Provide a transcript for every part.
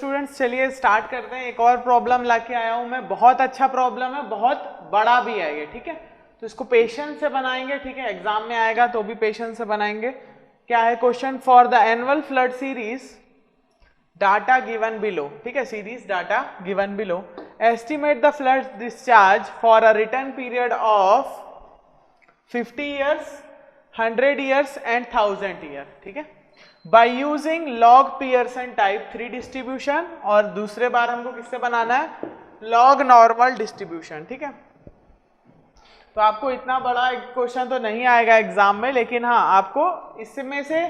Students चलिए start करते हैं। एक और प्रॉब्लम लाके आया हूं मैं, बहुत अच्छा प्रॉब्लम है, बहुत बड़ा भी है ये, ठीक है। तो इसको पेशेंस से बनाएंगे, ठीक है, एग्जाम में आएगा तो भी पेशेंस से बनाएंगे। क्या है question? For the annual flood series data given below, ठीक है, series data given below, estimate the flood discharge for a return period of 50 years, 100 years and 1000 year, ठीक है, by using log Pearson type 3 distribution, और दूसरे बार हमको किससे बनाना है? Log normal distribution, ठीक है। तो आपको इतना बड़ा एक क्वेश्चन तो नहीं आएगा एग्जाम में, लेकिन हाँ आपको इसमें से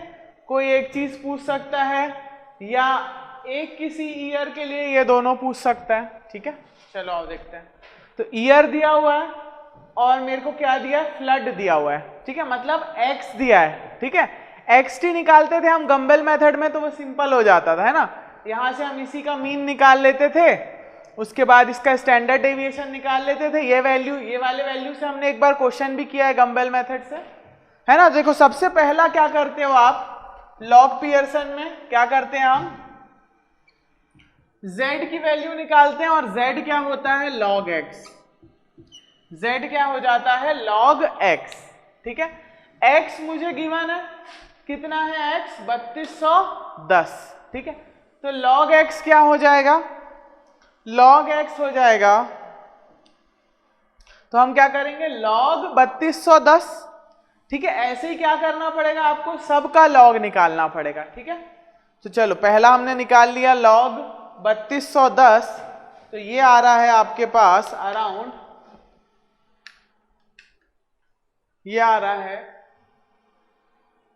कोई एक चीज पूछ सकता है, या एक किसी ईयर के लिए ये दोनों पूछ सकता है, ठीक है। चलो आओ देखते हैं। तो ईयर दिया हुआ है और मेरे को क्या दिया? फ्लड दिया हुआ है, ठीक है, मतलब एक्स दिया है, ठीक है। एक्सटी निकालते थे हम गंबेल मेथड में तो वो सिंपल हो जाता था, है ना। यहां से हम इसी का मीन निकाल लेते थे, उसके बाद इसका स्टैंडर्ड डेविएशन निकाल लेते थे। ये वैल्यू, ये वाले वैल्यू से हमने एक बार क्वेश्चन भी किया है गंबेल मेथड से, है ना। देखो सबसे पहला क्या करते हो आप लॉग पियर्सन में? क्या करते हैं हम? z की वैल्यू निकालते हैं, और z क्या होता है? log x। z क्या हो जाता है? log x, ठीक है। x मुझे गिवन है, कितना है x? 3210, ठीक है। तो log x क्या हो जाएगा? log x हो जाएगा, तो हम क्या करेंगे? log 3210, ठीक है। ऐसे ही क्या करना पड़ेगा आपको? सबका log निकालना पड़ेगा, ठीक है। तो चलो पहला हमने निकाल लिया log 3210, तो ये आ रहा है आपके पास अराउंड, ये आ रहा है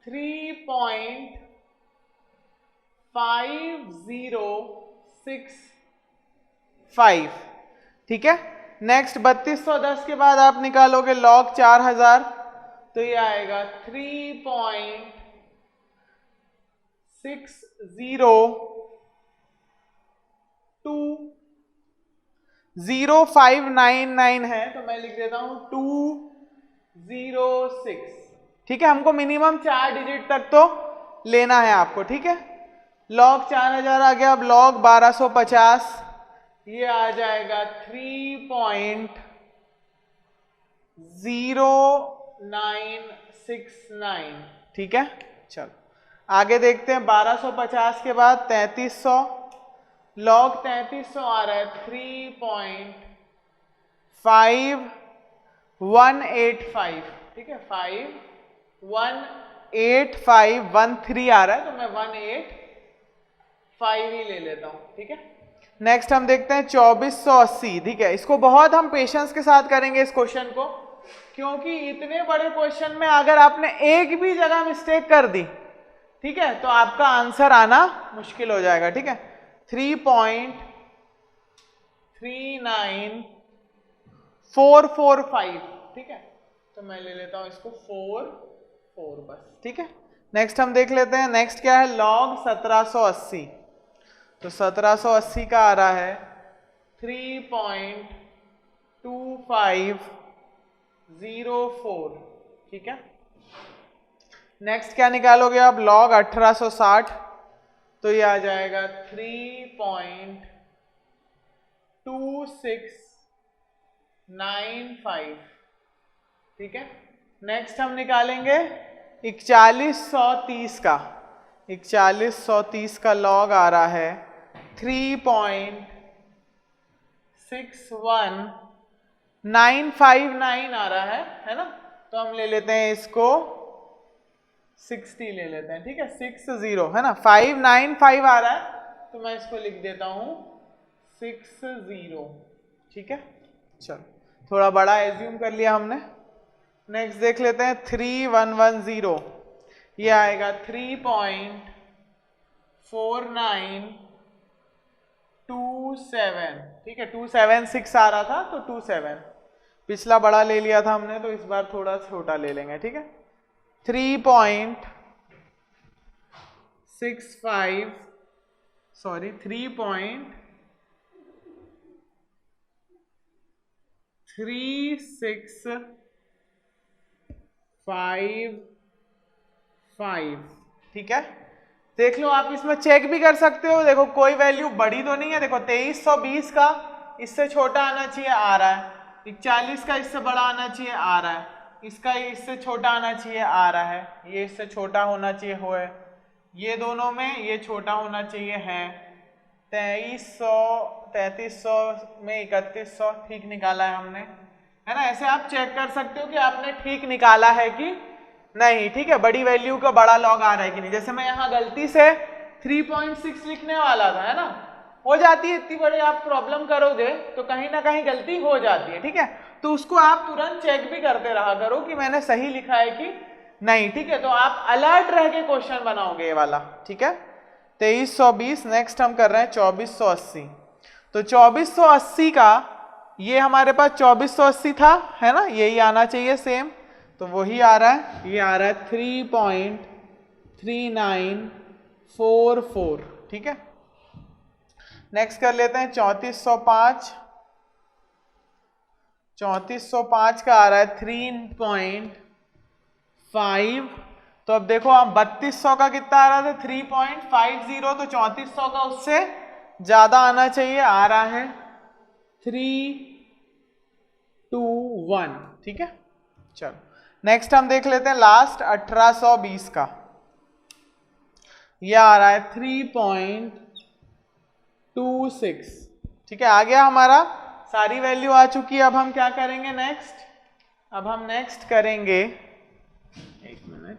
3.5065, ठीक है। नेक्स्ट 3210 के बाद आप निकालोगे log 4000, तो ये आएगा 3.6020599 है, तो मैं लिख देता हूं 206, ठीक है। हमको मिनिमम 4 डिजिट तक तो लेना है आपको, ठीक है। log 4000 आ गया। अब log 1250, ये आ जाएगा 3.0969, ठीक है। चलो आगे देखते हैं। 1250 के बाद 3300, log 3300 आ रहा है 3.5185, ठीक है, 518513 आ रहा है, तो मैं 185 ही ले लेता हूं, ठीक है। नेक्स्ट हम देखते हैं 2480, ठीक है। इसको बहुत हम पेशेंस के साथ करेंगे इस क्वेश्चन को, क्योंकि इतने बड़े क्वेश्चन में अगर आपने एक भी जगह मिस्टेक कर दी, ठीक है, तो आपका आंसर आना मुश्किल हो जाएगा, ठीक है। 3.39445, ठीक है, तो मैं ले लेता हूं इसको 4 बस, ठीक है। नेक्स्ट हम देख लेते हैं। नेक्स्ट क्या है? log 1780, तो 1780 का आ रहा है 3.2504, ठीक है। नेक्स्ट क्या निकालोगे आप? log 1860, तो ये आ जाएगा 3.2695, ठीक है। नेक्स्ट हम निकालेंगे 4130 का। 4130 का log आ रहा है 3.61959 आ रहा है ना। तो हम ले लेते हैं इसको 60 ले लेते हैं, ठीक है, 60, है ना। 595 आ रहा है, तो मैं इसको लिख देता हूं 60, ठीक है। चलो थोड़ा बड़ा एज्यूम कर लिया हमने। नेक्स्ट देख लेते हैं 3110, ये आएगा 3.4927, ठीक है। 276 आ रहा था, तो 27, पिछला बड़ा ले लिया था हमने, तो इस बार थोड़ा छोटा ले लेंगे, ठीक है। 3.65, सॉरी 3.3655, ठीक है। देख लो, आप इसमें चेक भी कर सकते हो। देखो कोई वैल्यू बड़ी तो नहीं है, देखो 2320 का इससे छोटा आना चाहिए, आ रहा है। 41 का इससे बड़ा आना चाहिए, आ रहा है। इसका इससे छोटा आना चाहिए, आ रहा है। ये इससे छोटा होना चाहिए, हो है। ये दोनों में ये छोटा होना चाहिए, है। 2300, 3300 में 3100 ठीक निकाला है हमने, है ना। ऐसे आप चेक कर सकते हो कि आपने ठीक निकाला है कि नहीं, ठीक है। बड़ी वैल्यू का बड़ा लॉग आ रहा है कि नहीं। जैसे मैं यहाँ गलती से 3.6 लिखने वाला था, है ना, हो जाती है। इतनी बड़ी आप प्रॉब्लम करोगे तो कहीं ना कहीं गलती हो जाती है, ठीक है। तो उसको आप तुरंत चेक भी करते रहा करो कि मैंने सही लिखा है कि नहीं, ठीक है। तो आप अलर्ट रह के क्वेश्चन बनाओगे ये वाला, ठीक है। 2320। नेक्स्ट हम कर रहे हैं 2480। तो 2480 का ये हमारे पास 2480 था, है ना, यही आना चाहिए सेम। तो वही आ रहा है, ये आ रहा है 3.3944, ठीक है। नेक्स्ट कर लेते हैं 3405। 3405 का आ रहा है 3.5। तो अब देखो, आप 3200 का कितना आ रहा था, 3.50। तो 3400 का उससे ज्यादा आना चाहिए, आ रहा है 321, ठीक है। चलो नेक्स्ट हम देख लेते हैं लास्ट 1820 का। यह आ रहा है 3.26, ठीक है। आ गया हमारा, सारी वैल्यू आ चुकी है। अब हम क्या करेंगे नेक्स्ट, अब हम नेक्स्ट करेंगे, एक मिनट,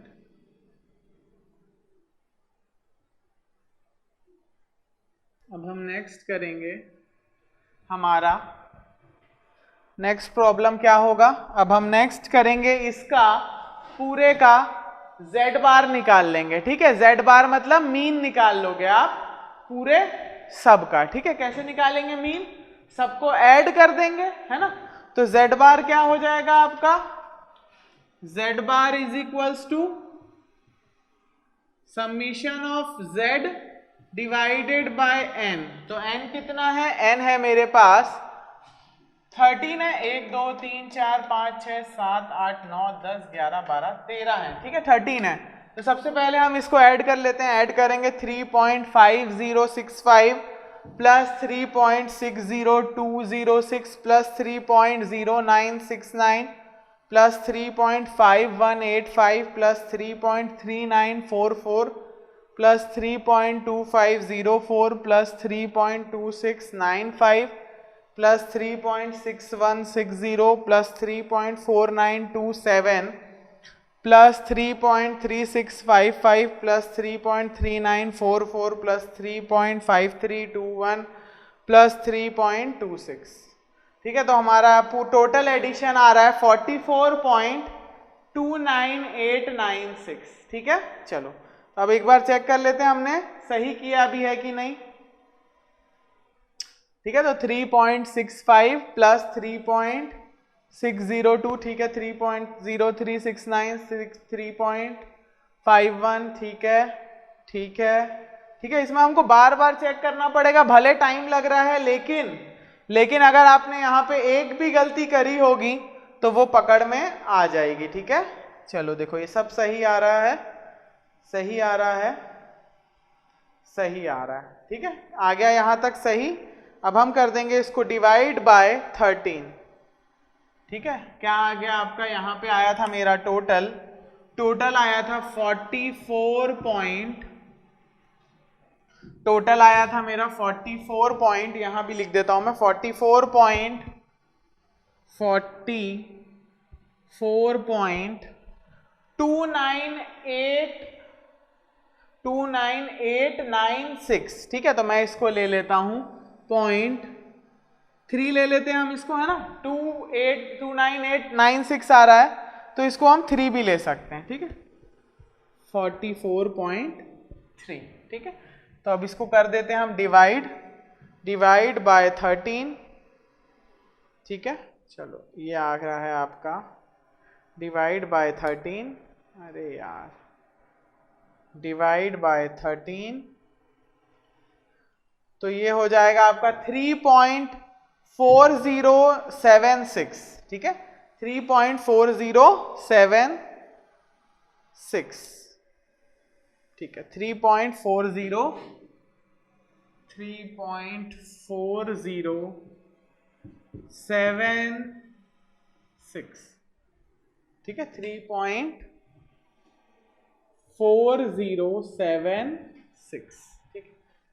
अब हम नेक्स्ट करेंगे हमारा नेक्स्ट प्रॉब्लम क्या होगा। अब हम नेक्स्ट करेंगे इसका पूरे का z बार निकाल लेंगे, ठीक है। z बार मतलब मीन निकाल लोगे आप पूरे सब का, ठीक है। कैसे निकालेंगे मीन, सबको ऐड कर देंगे, है ना। तो z बार क्या हो जाएगा आपका, z bar is equals to summation of z divided by n। तो n कितना है, n है मेरे पास 13 है। 1 2 3 4 5 6 7 8 9 10 11 12 13 है, ठीक है। 13 है। तो सबसे पहले हम इसको ऐड कर लेते हैं। ऐड करेंगे 3.5065 plus 3.60206 plus 3.0969 plus 3.5185 plus 3.3944 plus 3.2504 plus 3.2695 plus 3.6160 plus 3.4927 plus 3.3655 plus 3.3944 plus 3.5321 plus 3.26, ठीक है। तो हमारा टोटल एडिशन आ रहा है 44.29896, ठीक है। चलो अब एक बार चेक कर लेते हैं हमने सही किया भी है कि नहीं, ठीक है। तो 3.65 प्लस 3.602, ठीक है। 3.0369 3.51, ठीक है, ठीक है, ठीक है। इसमें हमको बार बार चेक करना पड़ेगा, भले टाइम लग रहा है, लेकिन अगर आपने यहाँ पे एक भी गलती करी होगी तो वो पकड़ में आ जाएगी, ठीक है। चलो देखो, ये सब सही आ रहा है, सही आ रहा है, सही आ रहा है, ठीक है। आ गया यहाँ तक सही। अब हम कर देंगे इसको डिवाइड बाय 13, ठीक है। क्या आ गया आपका, यहाँ पे आया था मेरा टोटल आया था 44 यहाँ भी लिख देता हूं मैं 44.29896, ठीक है। तो मैं इसको ले लेता हूं 0.3 ले लेते हैं हम इसको, है ना। 29896 आ रहा है, तो इसको हम 3 भी ले सकते हैं, ठीक है। 44.3, ठीक है। तो अब इसको कर देते हैं हम डिवाइड बाय 13, ठीक है। चलो ये आ रहा है आपका डिवाइड बाय 13, अरे यार, डिवाइड बाय 13, तो ये हो जाएगा आपका 3.4076, ठीक है। 3.4076, ठीक है 3.4076, ठीक है 3.4076, ठीक है।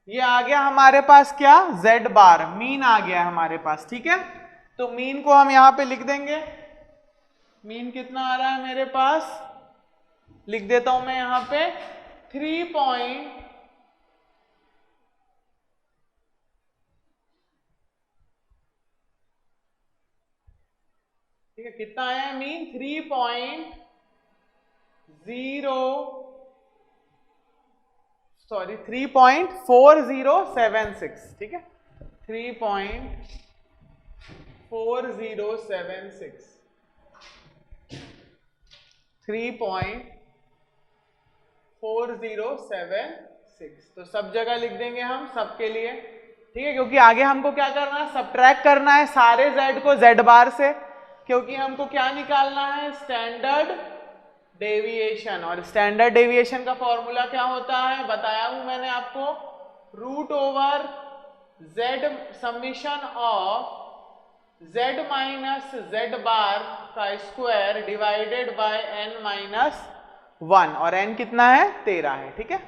ये आ गया हमारे पास क्या, z बार, मीन आ गया हमारे पास, ठीक है। तो मीन को हम यहां पे लिख देंगे, मीन कितना आ रहा है मेरे पास, लिख देता हूं मैं यहां पे 3 पॉइंट, ठीक है कितना आया है मीन 3.4076, ठीक है 3.4076, 3.4076, तो सब जगह लिख देंगे हम सबके लिए, ठीक है, क्योंकि आगे हमको क्या करना है, सबट्रैक्ट करना है सारे z को z बार से, क्योंकि हमको क्या निकालना है, स्टैंडर्ड डेविएशन, और स्टैंडर्ड डेविएशन का फॉर्मूला क्या होता है बताया हूं मैंने आपको, root over z summation of z minus z bar का square divided by n minus 1, और n कितना है 13 है, ठीक है।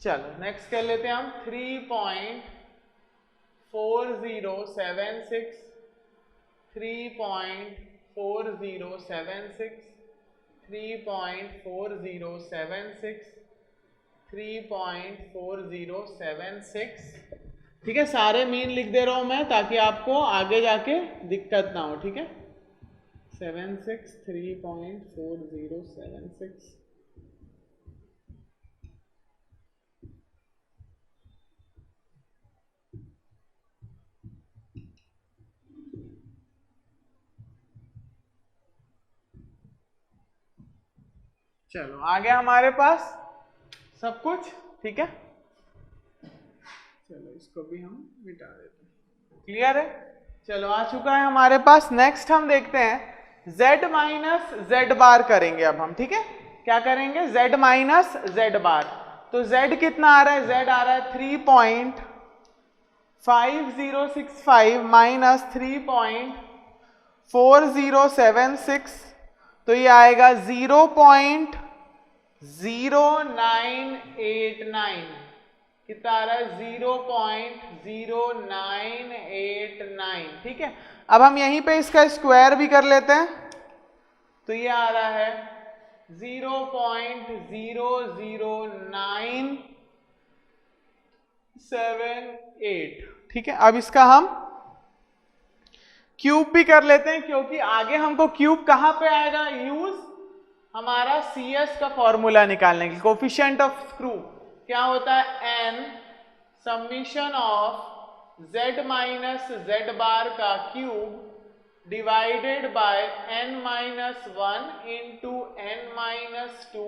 चलो नेक्स्ट कर लेते हैं हम 3.4076, 3.4076, 3.4076, 3.4076, ठीक है, सारे मीन लिख दे रहा हूं मैं ताकि आपको आगे जाके दिक्कत ना हो, ठीक है 76, 3.4076, चलो आ गया हमारे पास सब कुछ, ठीक है। चलो इसको भी हम मिटा देते हैं, क्लियर है। चलो आ चुका है हमारे पास। नेक्स्ट हम देखते हैं z माइनस z बार करेंगे अब हम, ठीक है। क्या करेंगे, z माइनस z बार। तो z कितना आ रहा है, z आ रहा है 3.5065 माइनस 3.4076, तो ये आएगा 0.0989, कितना आ रहा है 0.0989, ठीक है। अब हम यहीं पे इसका स्क्वायर भी कर लेते हैं, तो ये आ रहा है 0.00978, ठीक है। अब इसका हम क्यूब भी कर लेते हैं, क्योंकि आगे हमको क्यूब कहां पे आएगा यूज, हमारा CS का फॉर्मूला निकालने के, कोफिशिएंट ऑफ स्क्रू क्या होता है, n summation of z minus z bar का cube divided by n minus 1 into n minus 2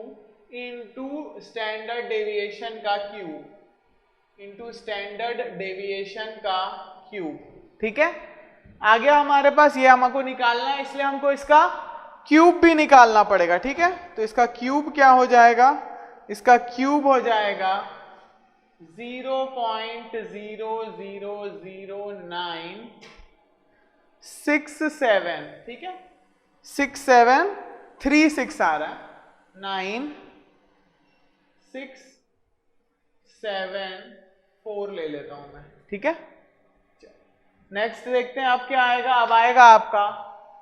into standard deviation का क्यूब, इंटू स्टैंडर्ड डेविएशन का क्यूब, ठीक है। आगे हमारे पास ये हमको निकालना है, इसलिए हमको इसका क्यूब भी निकालना पड़ेगा, ठीक है। तो इसका क्यूब क्या हो जाएगा, इसका क्यूब हो जाएगा 0.0000967, ठीक है 6736 आ रहा है, 9674 ले लेता हूं मैं, ठीक है। नेक्स्ट देखते हैं अब क्या आएगा, अब आएगा आपका,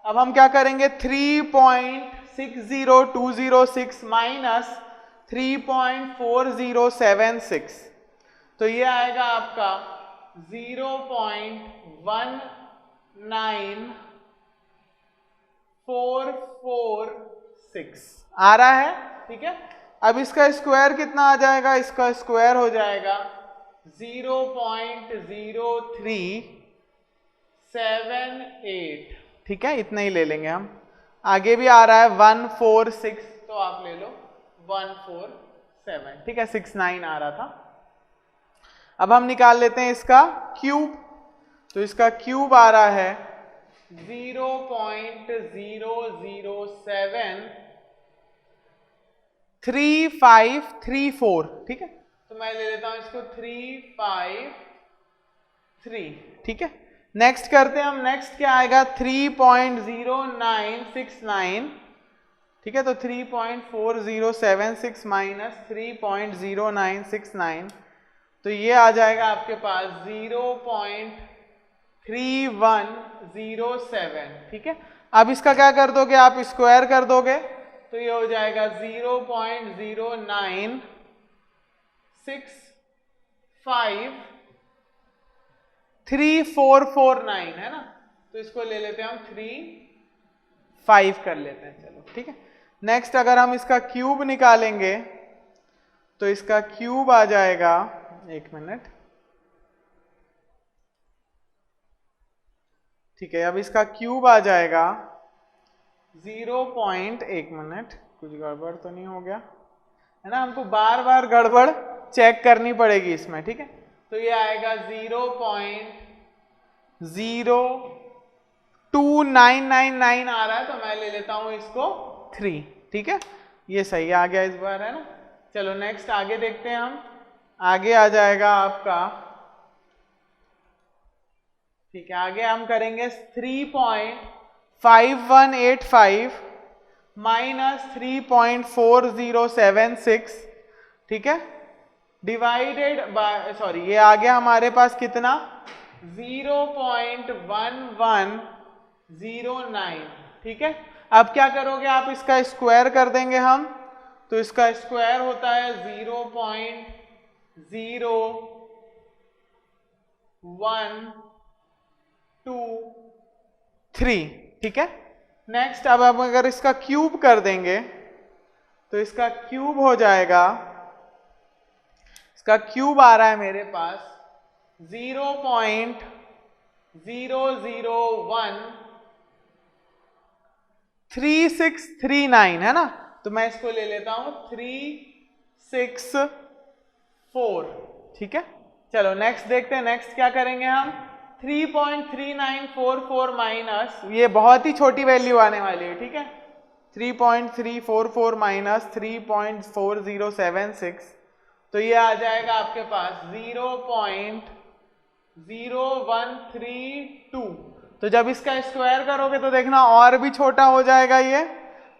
अब हम क्या करेंगे 3.60206 माइनस 3.4076, तो ये आएगा आपका 0.19446 आ रहा है, ठीक है। अब इसका स्क्वायर कितना आ जाएगा, इसका स्क्वायर हो जाएगा 0.0378, ठीक है, इतना ही ले लेंगे हम। आगे भी आ रहा है 146, तो आप ले लो 147, ठीक है 69 आ रहा था। अब हम निकाल लेते हैं इसका क्यूब, तो इसका क्यूब आ रहा है 0.0073 3534, ठीक है, तो मैं ले लेता हूं इसको 353, ठीक है। नेक्स्ट करते हैं हम, नेक्स्ट क्या आएगा 3.0969, ठीक है, तो 3.4076 माइनस 3.0969, तो ये आ जाएगा आपके पास 0.3107, ठीक है। अब इसका क्या कर दोगे आप, स्क्वायर कर दोगे, तो ये हो जाएगा 0.09653449, है ना, तो इसको ले लेते हैं हम 35 कर लेते हैं, चलो ठीक है। नेक्स्ट अगर हम इसका क्यूब निकालेंगे तो इसका क्यूब आ जाएगा, एक मिनट, ठीक है, अब इसका क्यूब आ जाएगा 1 मिनट, कुछ गड़बड़ तो नहीं हो गया, है ना, हमको बार बार गड़बड़ चेक करनी पड़ेगी इसमें, ठीक है। तो ये आएगा 0.02999 आ रहा है, तो मैं ले लेता हूं इसको 3, ठीक है, ये सही आ गया इस बार, है ना। चलो नेक्स्ट आगे देखते हैं हम, आगे आ जाएगा आपका, ठीक है, आगे हम करेंगे 3.5185 माइनस 3.4076, ठीक है, डिवाइडेड बाय, सॉरी ये आ गया हमारे पास कितना 0.1109, ठीक है। अब क्या करोगे आप, इसका स्क्वायर कर देंगे हम, तो इसका स्क्वायर होता है 0.0123, ठीक है। नेक्स्ट अब हम अगर इसका क्यूब कर देंगे तो इसका क्यूब हो जाएगा, इसका क्यूब आ रहा है मेरे पास 0.0013639, है ना, तो मैं इसको ले लेता हूं 364, ठीक है। चलो नेक्स्ट देखते हैं, नेक्स्ट क्या करेंगे हम, 3.3944 माइनस, ये बहुत ही छोटी वैल्यू आने वाली है, ठीक है, 3.344 माइनस 3.4076, तो ये आ जाएगा आपके पास 0.0132, तो जब इसका स्क्वायर करोगे तो देखना और भी छोटा हो जाएगा ये,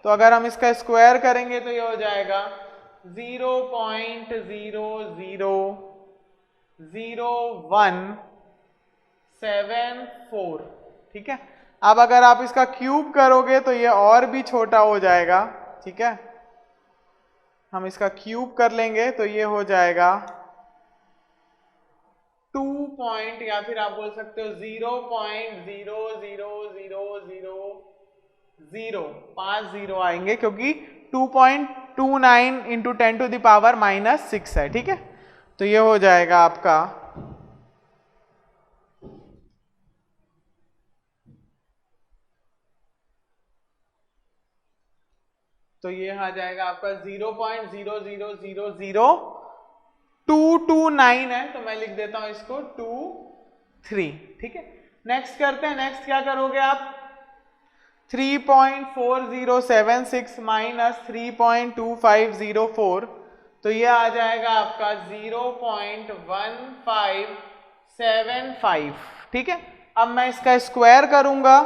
तो अगर हम इसका स्क्वायर करेंगे तो ये हो जाएगा 0.00174, ठीक है। अब अगर आप इसका क्यूब करोगे तो ये और भी छोटा हो जाएगा, ठीक है, हम इसका क्यूब कर लेंगे तो ये हो जाएगा 2 पॉइंट, या फिर आप बोल सकते हो 0.00000, 5 जीरो आएंगे क्योंकि 2.29 इंटू 10 टू द पावर -6 है, ठीक है, तो ये हो जाएगा आपका, तो ये आ जाएगा आपका 0.0000229 है, तो मैं लिख देता हूं इसको 23, ठीक है। नेक्स्ट करते हैं, नेक्स्ट क्या करोगे आप, 3.4076 माइनस 3.2504, तो ये आ जाएगा आपका 0.1575, ठीक है। अब मैं इसका स्क्वायर करूंगा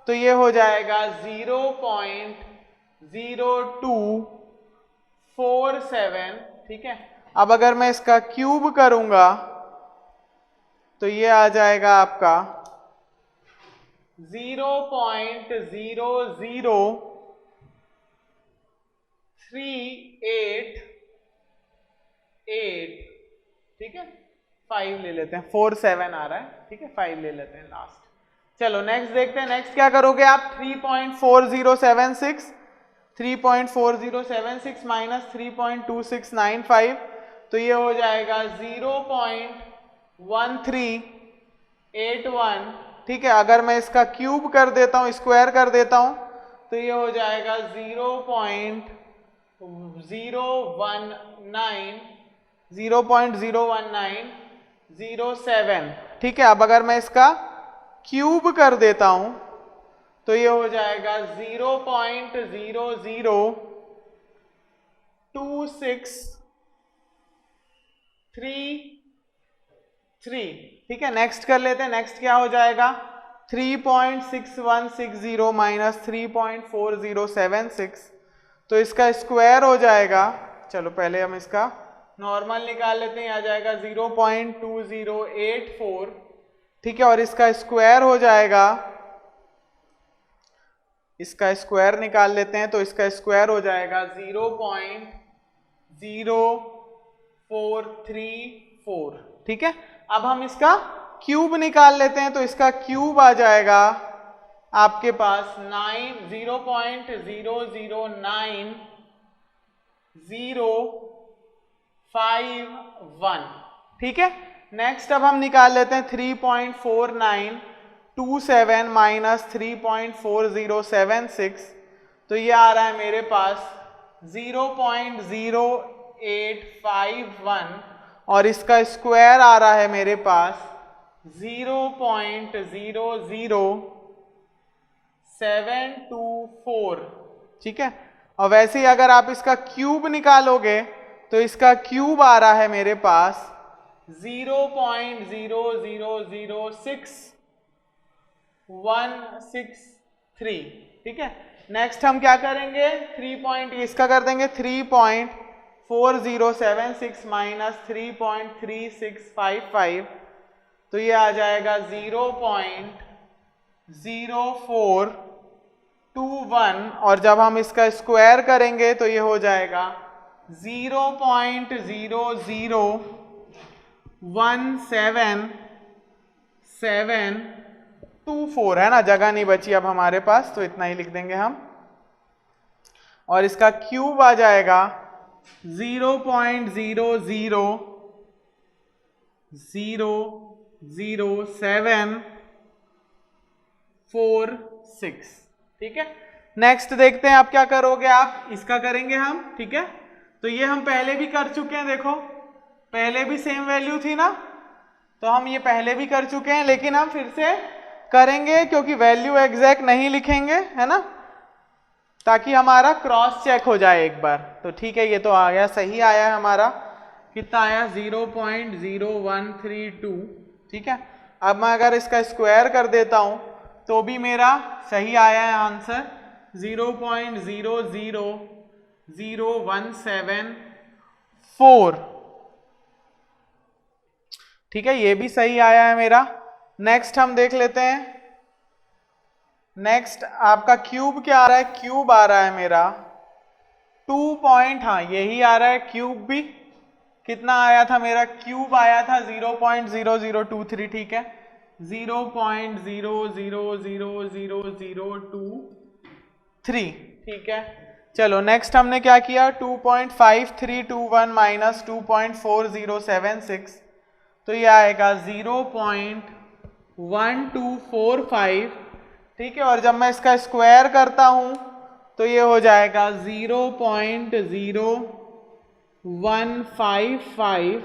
तो ये हो जाएगा 0.0247, ठीक है। अब अगर मैं इसका क्यूब करूंगा तो ये आ जाएगा आपका 0.00388, ठीक है, 5 ले लेते हैं, 47 आ रहा है, ठीक है, 5 ले लेते हैं लास्ट। चलो नेक्स्ट देखते हैं, नेक्स्ट क्या करोगे आप, 3.4076 माइनस 3.2695, तो ये हो जाएगा 0.1381, ठीक है। अगर मैं इसका क्यूब कर देता हूं, स्क्वायर कर देता हूं, तो ये हो जाएगा 0.01907, ठीक है। अब अगर मैं इसका क्यूब कर देता हूं तो ये हो जाएगा 0.008 3.2633, ठीक है। नेक्स्ट कर लेते हैं, नेक्स्ट क्या हो जाएगा 3.6160 माइनस 3.4076, तो इसका स्क्वायर हो जाएगा, चलो पहले हम इसका नॉर्मल निकाल लेते हैं, आ जाएगा 0.2084, ठीक है। और इसका स्क्वायर हो जाएगा, इसका स्क्वायर निकाल लेते हैं, तो इसका स्क्वायर हो जाएगा 0.0434, ठीक है। अब हम इसका क्यूब निकाल लेते हैं, तो इसका क्यूब आ जाएगा आपके पास 0.0095051, ठीक है। नेक्स्ट अब हम निकाल लेते हैं 3.4927 माइनस 3.4076, तो ये आ रहा है मेरे पास 0.0851, और इसका स्क्वायर आ रहा है मेरे पास 0.00724, ठीक है। और वैसे ही अगर आप इसका क्यूब निकालोगे, तो इसका क्यूब आ रहा है मेरे पास 0.0066163, ठीक है। नेक्स्ट हम क्या करेंगे, 3 इसका कर देंगे 3.4076 माइनस 3.3655, तो ये आ जाएगा 0.0421, और जब हम इसका स्क्वायर करेंगे तो ये हो जाएगा 0.0017724, है ना, जगह नहीं बची अब हमारे पास, तो इतना ही लिख देंगे हम। और इसका क्यूब आ जाएगा 0.0000746, ठीक है। नेक्स्ट देखते हैं आप क्या करोगे, आप इसका करेंगे हम, ठीक है। तो ये हम पहले भी कर चुके हैं, देखो पहले भी सेम वैल्यू थी ना, तो हम ये पहले भी कर चुके हैं, लेकिन हम फिर से करेंगे क्योंकि वैल्यू एग्जैक्ट नहीं लिखेंगे, है ना, ताकि हमारा क्रॉस चेक हो जाए एक बार। तो ठीक है, ये तो आ गया, सही आया है हमारा, कितना आया 0.0132, ठीक है। अब मैं अगर इसका स्क्वायर कर देता हूं तो भी मेरा सही आया है आंसर 0.0000174, ठीक है, ये भी सही आया है मेरा। नेक्स्ट हम देख लेते हैं, नेक्स्ट आपका क्यूब क्या आ रहा है, क्यूब आ रहा है मेरा 2. हाँ यही आ रहा है, क्यूब भी कितना आया था मेरा, क्यूब आया था 0.0023, ठीक है, 0.000023, ठीक है। चलो नेक्स्ट हमने क्या किया, 2.5321 माइनस 2.4076, तो ये आएगा 0.1245, ठीक है। और जब मैं इसका स्क्वायर करता हूं तो ये हो जाएगा 0.0155,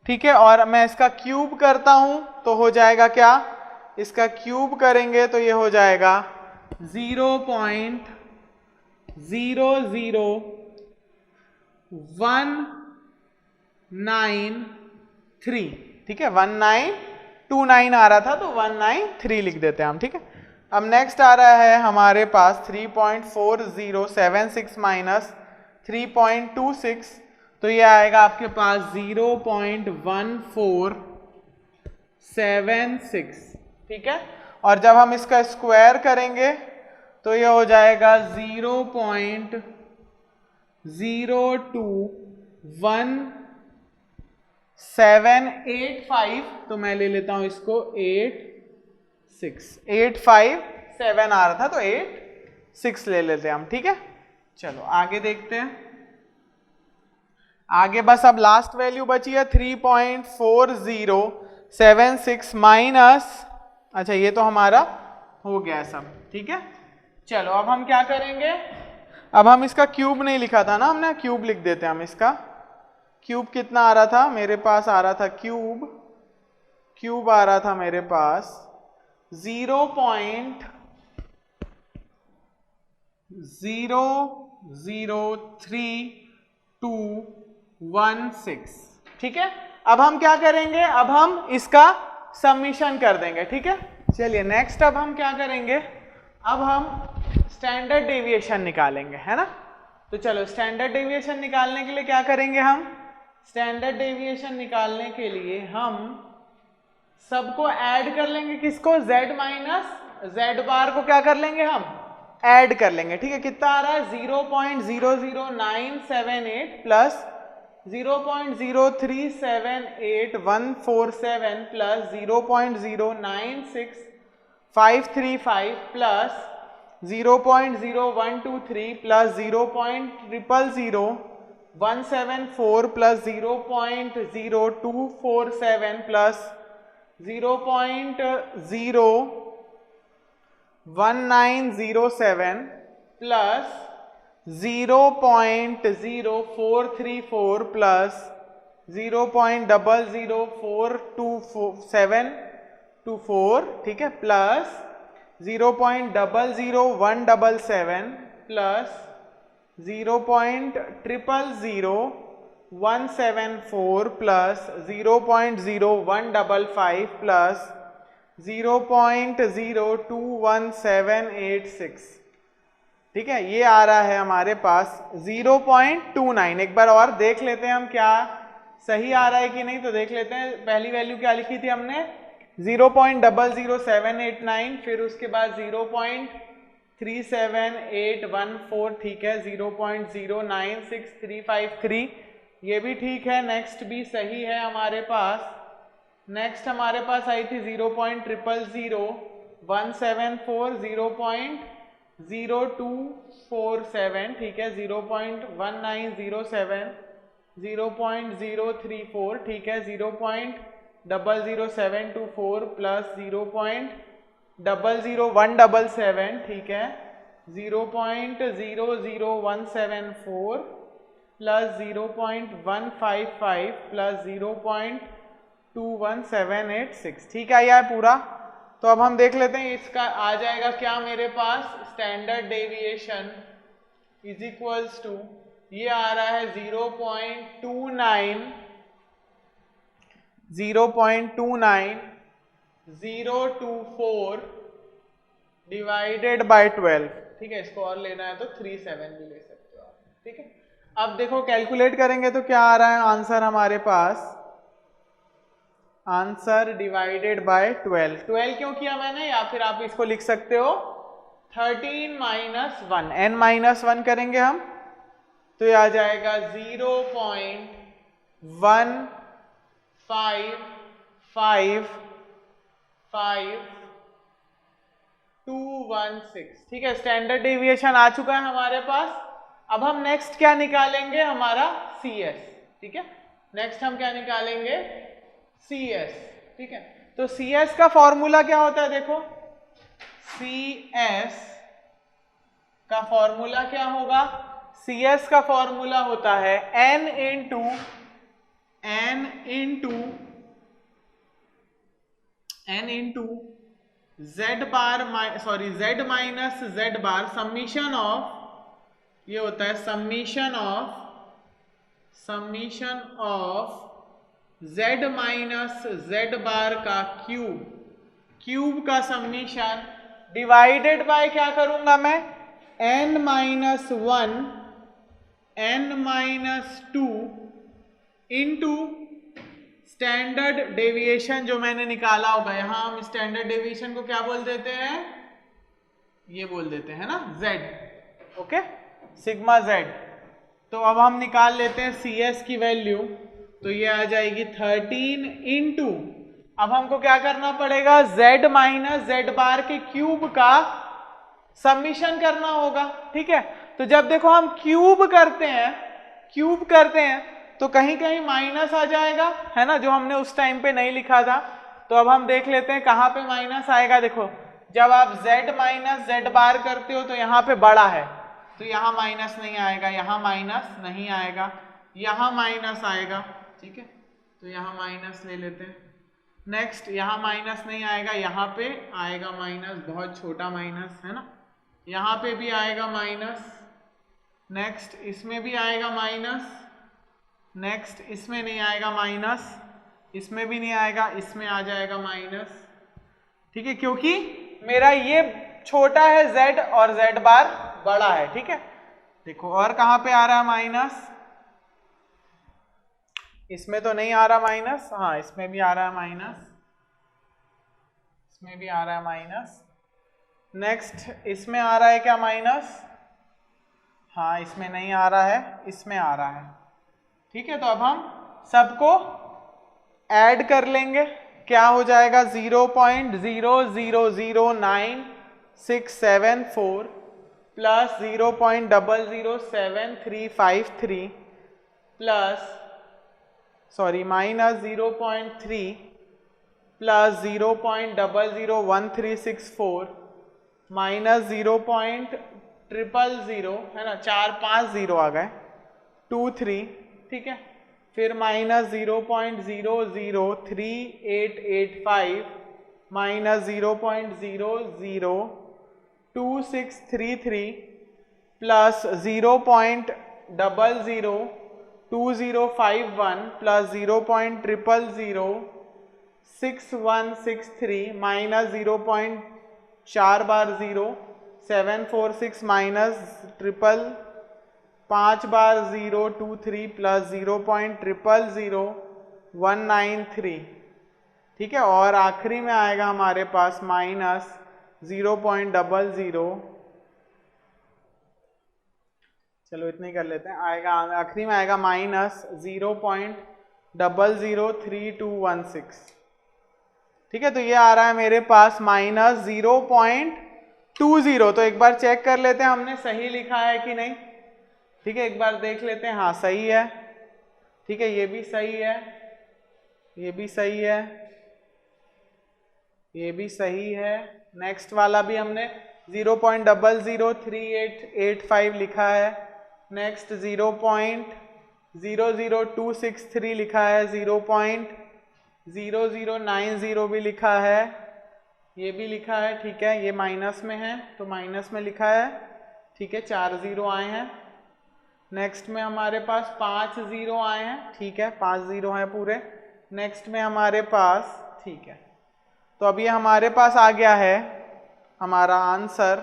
ठीक है। और मैं इसका क्यूब करता हूं तो हो जाएगा क्या, इसका क्यूब करेंगे तो ये हो जाएगा 0.00193, ठीक है, 1929 आ रहा था तो 193 लिख देते हैं हम, ठीक है। अब नेक्स्ट आ रहा है हमारे पास 3.4076 माइनस 3.26, तो ये आएगा आपके पास 0.1476, ठीक है। और जब हम इसका स्क्वायर करेंगे तो ये हो जाएगा 0.0218785, तो मैं ले लेता हूं इसको 85857 आ रहा था तो 86 ले लेते हैं हम, ठीक है। चलो आगे देखते हैं, आगे बस अब लास्ट वैल्यू बची है 3.4076 माइनस, अच्छा ये तो हमारा हो गया सब, ठीक है। चलो अब हम क्या करेंगे, अब हम इसका क्यूब नहीं लिखा था ना हमने, क्यूब लिख देते हैं हम इसका। क्यूब कितना आ रहा था मेरे पास, आ रहा था क्यूब आ रहा था मेरे पास 0.003 ठीक है। अब हम क्या करेंगे, अब हम इसका समीशन कर देंगे, ठीक है। चलिए नेक्स्ट अब हम क्या करेंगे, अब हम स्टैंडर्ड डेविएशन निकालेंगे, है ना। तो चलो स्टैंडर्ड डेविएशन निकालने के लिए क्या करेंगे हम, स्टैंडर्ड डेविएशन निकालने के लिए हम सबको ऐड कर लेंगे, किसको, z माइनस z बार को क्या कर लेंगे हम, ऐड कर लेंगे, ठीक है। कितना आ रहा है 0.00978 plus 0.0378147 plus 0.096535 plus 0.0123 plus 0.000174 plus 0.0247 plus 0.01907 plus 0.0434 plus 0.0042724, ठीक है, प्लस 0.00177 प्लस 0.000174 प्लस 0.0155 प्लस 0.021786, ठीक है। ये आ रहा है हमारे पास 0.29। एक बार और देख लेते हैं हम क्या सही आ रहा है कि नहीं, तो देख लेते हैं। पहली वैल्यू क्या लिखी थी हमने, 0.00789, फिर उसके बाद 0.37814, ठीक है, 0.096353, ये भी ठीक है। नेक्स्ट भी सही है हमारे पास। नेक्स्ट हमारे पास आई थी 0.000174, 0.0247, ठीक है, 0.1907, 0.034, ठीक है, 0.00724 प्लस 0.00177, ठीक है, 0.00174 प्लस 0.155 प्लस 0.21786, ठीक है, यह पूरा। तो अब हम देख लेते हैं इसका आ जाएगा क्या मेरे पास, standard deviation is equals to, ये आ रहा है 0.29024 डिवाइडेड बाय 12, ठीक है। इसको और लेना है तो 37 भी ले सकते हो आप, ठीक है। अब देखो कैलकुलेट करेंगे तो क्या आ रहा है आंसर हमारे पास, आंसर डिवाइडेड बाय 12 क्यों किया मैंने, या फिर आप इसको लिख सकते हो 13 माइनस 1, n माइनस 1 करेंगे हम तो ये आ जाएगा 0.1555216, ठीक है। स्टैंडर्ड डेविएशन आ चुका है हमारे पास। अब हम नेक्स्ट क्या निकालेंगे, हमारा CS, ठीक है। नेक्स्ट हम क्या निकालेंगे, CS, ठीक है। तो CS का फॉर्मूला क्या होता है, देखो CS का फॉर्मूला क्या होगा, CS का फॉर्मूला होता है n into z bar z minus z bar summation of, ये होता है summation of z minus z bar का क्यूब का समीशन डिवाइडेड बाय क्या करूंगा मैं, n minus 1 n minus 2 into standard deviation जो मैंने निकाला होगा। यहां हम स्टैंडर्ड डेविएशन को क्या बोल देते हैं, ये बोल देते हैं ना z, ओके, सिग्मा z। तो अब हम निकाल लेते हैं CS की वैल्यू, तो ये आ जाएगी 13 इंटू, अब हमको क्या करना पड़ेगा, z माइनस z बार के क्यूब का समीशन करना होगा, ठीक है। तो जब देखो हम क्यूब करते हैं तो कहीं कहीं माइनस आ जाएगा, है ना, जो हमने उस टाइम पे नहीं लिखा था। तो अब हम देख लेते हैं कहाँ पे माइनस आएगा। देखो जब आप z माइनस z बार करते हो तो यहाँ पे बड़ा है, तो यहाँ माइनस नहीं आएगा, यहाँ माइनस नहीं आएगा, यहाँ माइनस आएगा, ठीक है। तो यहाँ माइनस ले लेते हैं। नेक्स्ट यहाँ माइनस नहीं आएगा, यहाँ पे आएगा माइनस, बहुत छोटा माइनस, है ना। यहाँ पे भी आएगा माइनस, नेक्स्ट इसमें भी आएगा माइनस, नेक्स्ट इसमें नहीं आएगा माइनस, इसमें भी नहीं आएगा, इसमें आ जाएगा माइनस, ठीक है, क्योंकि मेरा ये छोटा है z और z बार बड़ा है, ठीक है। देखो और कहां पे आ रहा है माइनस, इसमें तो नहीं आ रहा माइनस, हाँ इसमें भी आ रहा है माइनस, इसमें भी आ रहा है माइनस। नेक्स्ट इसमें आ रहा है क्या माइनस, हाँ इसमें नहीं आ रहा है, इसमें आ रहा है, ठीक है। तो अब हम सबको ऐड कर लेंगे, क्या हो जाएगा 0.000967 plus 0.007353 plus minus 0.3 plus 0.001364 minus 0.000 है ना, 4 5 0 आ गए, 2 3, ठीक है। फिर minus 0.003885 minus 0.002633 plus 0.002051 plus 0.0006163 minus 0.4 बार 0 746 माइनस 5 बार 023 प्लस 0.000193, ठीक है। और आखिरी में आएगा हमारे पास माइनस 0.00, चलो इतने ही कर लेते हैं, आएगा आखिरी में आएगा माइनस 0.003216, ठीक है। तो ये आ रहा है मेरे पास माइनस 0.20। तो एक बार चेक कर लेते हैं हमने सही लिखा है कि नहीं, ठीक है, एक बार देख लेते हैं, हाँ सही है, ठीक है, ये भी सही है, ये भी सही है, ये भी सही है। नेक्स्ट वाला भी हमने 0.003885 लिखा है, नेक्स्ट 0.00263 लिखा है, 0.0090 भी लिखा है, ये भी लिखा है, ठीक है, ये माइनस में है तो माइनस में लिखा है, ठीक है, 4 0 आए हैं। नेक्स्ट में हमारे पास 5 0 आए हैं, ठीक है, 5 0 हैं पूरे। नेक्स्ट में हमारे पास, ठीक है, तो अब ये हमारे पास आ गया है हमारा आंसर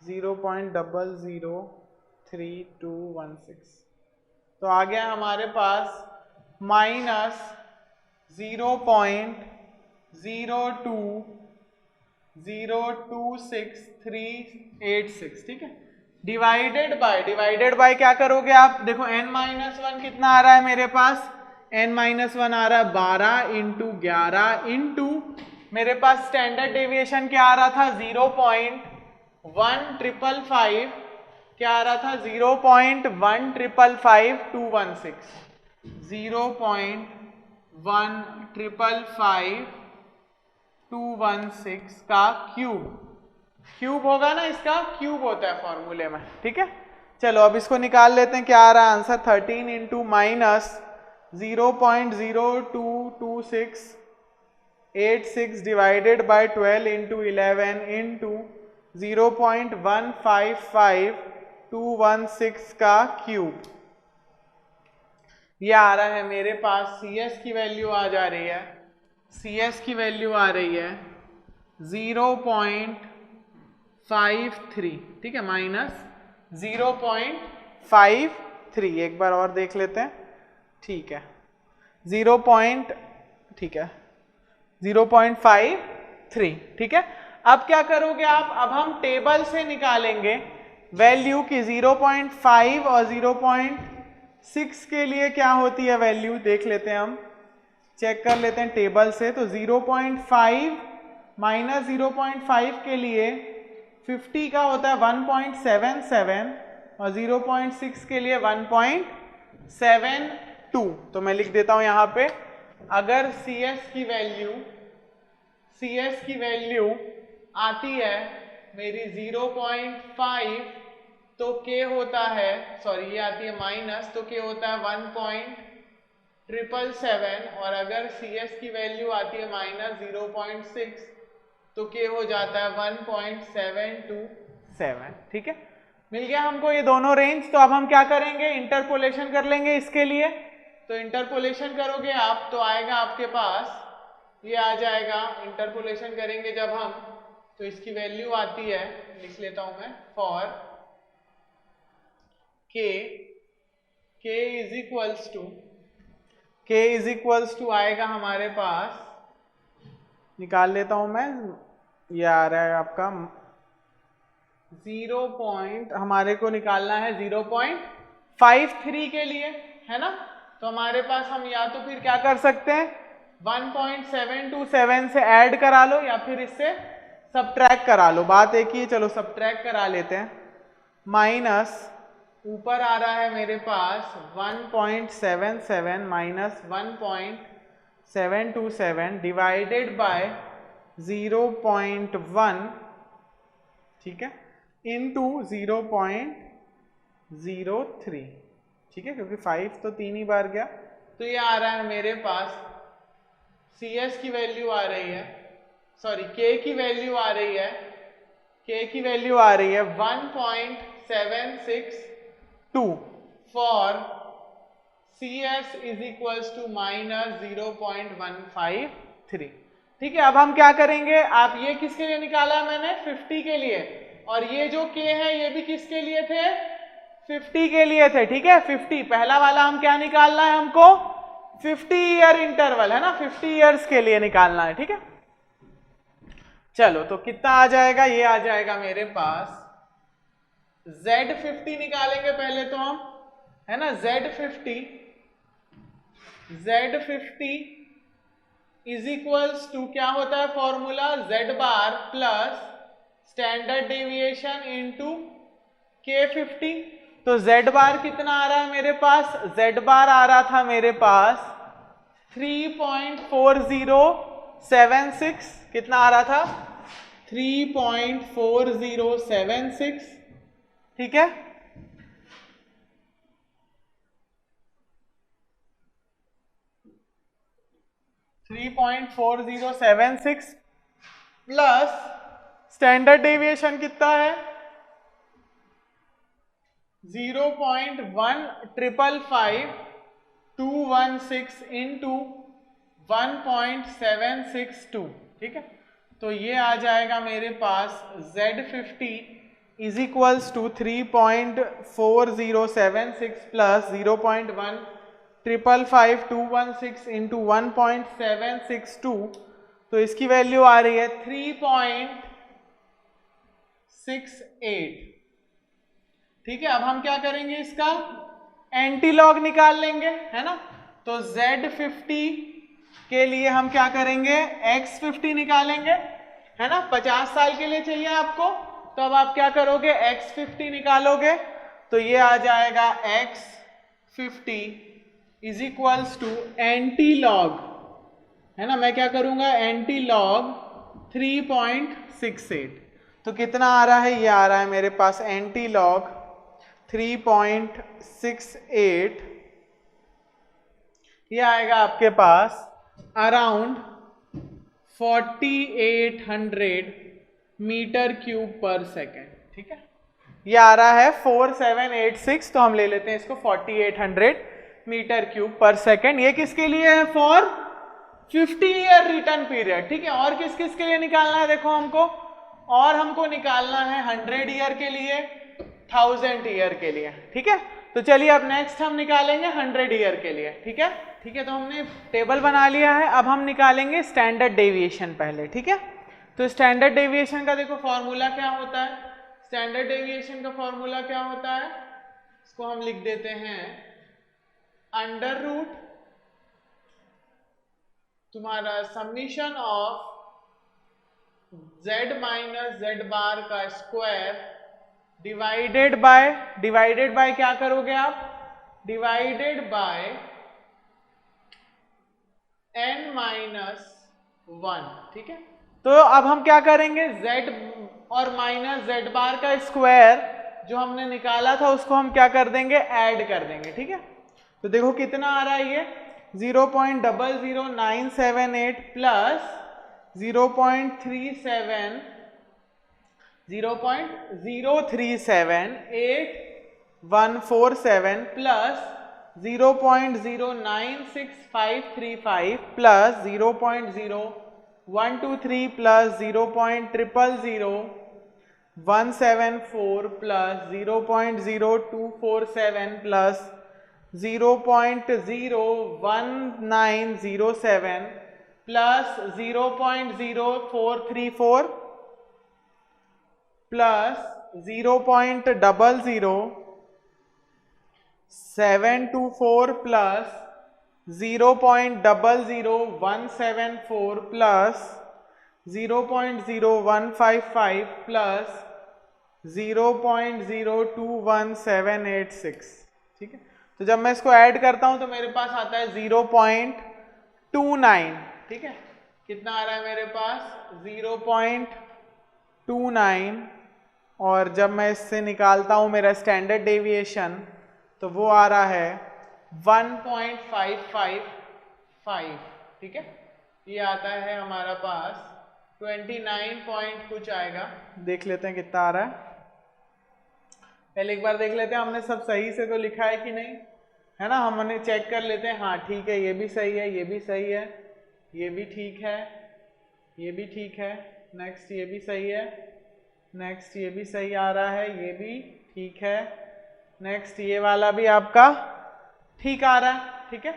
0.003216, तो आ गया हमारे पास माइनस 0.0202636, ठीक है। डिवाइडेड बाय क्या करोगे आप, देखो n-1 कितना आ रहा है मेरे पास, n-1 आ रहा है 12 इंटू 11 इंटू मेरे पास स्टैंडर्ड डेविएशन क्या आ रहा था 0.1555, क्या आ रहा था 0.155216, 0.155216 का क्यूब होगा ना, इसका क्यूब होता है फॉर्मूले में, ठीक है। चलो अब इसको निकाल लेते हैं, क्या आ रहा है answer 13 into minus 0.022686 divided by 12 into 11 into 0.155216 का क्यूब, ये आ रहा है मेरे पास, CS की वैल्यू आ जा रही है, CS की वैल्यू आ रही है 0.53, ठीक है, माइनस 0.53, एक बार और देख लेते हैं, ठीक है, 0.53, ठीक है। अब क्या करोगे आप, अब हम टेबल से निकालेंगे वैल्यू की 0.5 और 0.6 के लिए क्या होती है वैल्यू, देख लेते हैं हम, चेक कर लेते हैं टेबल से। तो 0.5 माइनस 0.5 के लिए 50 का होता है 1.77 और 0.6 के लिए 1.72। तो मैं लिख देता हूं यहां पे, अगर CS की वैल्यू आती है मेरी 0.5 तो K होता है, सॉरी ये आती है माइनस, तो K होता है 1.777 और अगर CS की वैल्यू आती है माइनस 0.6 तो K हो जाता है 1.727, ठीक है। मिल गया हमको ये दोनों रेंज। तो अब हम क्या करेंगे, इंटरपोलेशन कर लेंगे इसके लिए। तो इंटरपोलेशन करोगे आप तो आएगा आपके पास, ये आ जाएगा। इंटरपोलेशन करेंगे जब हम तो इसकी वैल्यू आती है, लिख लेता हूं मैं, for k is equals to आएगा हमारे पास, निकाल लेता हूं मैं, ये आ रहा है आपका 0. हमारे को निकालना है 0.53 के लिए, है ना। तो हमारे पास हम या तो फिर क्या कर सकते हैं, 1.727 से ऐड करा लो या फिर इससे सब्ट्रैक्ट करा लो, बात एक ही, चलो सब्ट्रैक्ट करा लेते हैं। माइनस ऊपर आ रहा है मेरे पास 1.77 माइनस 1.727 डिवाइडेड बाय 0.1, ठीक है, इंटू 0.03, ठीक है, क्योंकि 5 तो 3 ही बार गया। तो ये आ रहा है मेरे पास, CS की वैल्यू आ रही है, सॉरी K की वैल्यू आ रही है, K की वैल्यू आ रही है 1.762 for CS is equals to minus 0.153, ठीक है। अब हम क्या करेंगे, आप ये किसके लिए निकाला मैंने, 50 के लिए, और ये जो K है ये भी किसके लिए थे, 50 के लिए थे, ठीक है। 50 पहला वाला हम क्या निकालना है हमको, 50 ईयर इंटरवल, है ना, 50 ईयर्स के लिए निकालना है, ठीक है। चलो तो कितना आ जाएगा, ये आ जाएगा मेरे पास Z50 निकालेंगे पहले तो हम, है ना, Z50 इज इक्वल्स टू क्या होता है formula, Z bar plus standard deviation into K50। तो Z बार कितना आ रहा है मेरे पास, Z बार आ रहा था मेरे पास 3.4076, कितना आ रहा था, 3.4076, ठीक है। प्लस स्टैंडर्ड डेविएशन कितना है, 0.155216 इंटू 1.762, ठीक है। तो ये आ जाएगा मेरे पास Z50 is equals to 3.4076 plus 0.155216 into 1.762, तो इसकी वैल्यू आ रही है 3.68, ठीक है। अब हम क्या करेंगे, इसका एंटीलॉग निकाल लेंगे, है ना। तो Z50 के लिए हम क्या करेंगे, X50 निकालेंगे, है ना, 50 साल के लिए चाहिए आपको, तो अब आप क्या करोगे, X50 निकालोगे, तो ये आ जाएगा X50 is equals to antilog, है ना, मैं क्या करूंगा, एंटीलॉग 3.68। तो कितना आ रहा है, ये आ रहा है मेरे पास एंटीलॉग 3.68, ये आएगा आपके पास अराउंड 4800 मीटर क्यूब पर सेकेंड, ठीक है। ये आ रहा है 4786, तो हम ले लेते हैं इसको 4800 मीटर क्यूब पर सेकेंड। ये किसके लिए है, फॉर 50 ईयर रिटर्न पीरियड, ठीक है। और किस किस के लिए निकालना है, देखो हमको, और हमको निकालना है 100 ईयर के लिए, 1000 ईयर के लिए, ठीक है। तो चलिए अब नेक्स्ट हम निकालेंगे 100 ईयर के लिए, ठीक है, ठीक है। तो हमने टेबल बना लिया है, अब हम निकालेंगे स्टैंडर्ड डेविएशन पहले, ठीक है। तो स्टैंडर्ड डेविएशन का देखो फॉर्मूला क्या होता है, स्टैंडर्ड डेविएशन का फॉर्मूला क्या होता है, इसको हम लिख देते हैं अंडर रूट तुम्हारा summation of z minus z bar का स्क्वायर डिवाइडेड बाय क्या करोगे आप, डिवाइडेड बाय n माइनस 1, ठीक है। तो अब हम क्या करेंगे, z और माइनस z बार का स्क्वायर जो हमने निकाला था उसको हम क्या कर देंगे, ऐड कर देंगे, ठीक है। तो देखो कितना आ रहा है ये 0.00978 plus 0.37 0.0378 plus 0.096535 plus 0.0123 plus 0.000174 plus 0.0247 plus 0.01907 plus 0.0434 plus 0.00724 plus 0.00174 plus 0.0155 plus 0.021786। ठीक है, तो जब मैं इसको ऐड करता हूं तो मेरे पास आता है 0.29। ठीक है, कितना आ रहा है मेरे पास 0.29, और जब मैं इससे निकालता हूं मेरा स्टैंडर्ड डेविएशन तो वो आ रहा है 1.555। ठीक है, ये आता है हमारा पास 29 पॉइंट कुछ आएगा। देख लेते हैं कितना आ रहा है, पहले एक बार देख लेते हैं हमने सब सही से तो लिखा है कि नहीं, है ना। हमने चेक कर लेते हैं, हाँ ठीक है, ये भी सही है, ये भी सही है, ये भी ठीक है, ये भी ठीक है, नेक्स्ट ये भी सही है, नेक्स्ट ये भी सही आ रहा है, ये भी ठीक है, नेक्स्ट ये वाला भी आपका ठीक आ रहा है। ठीक है,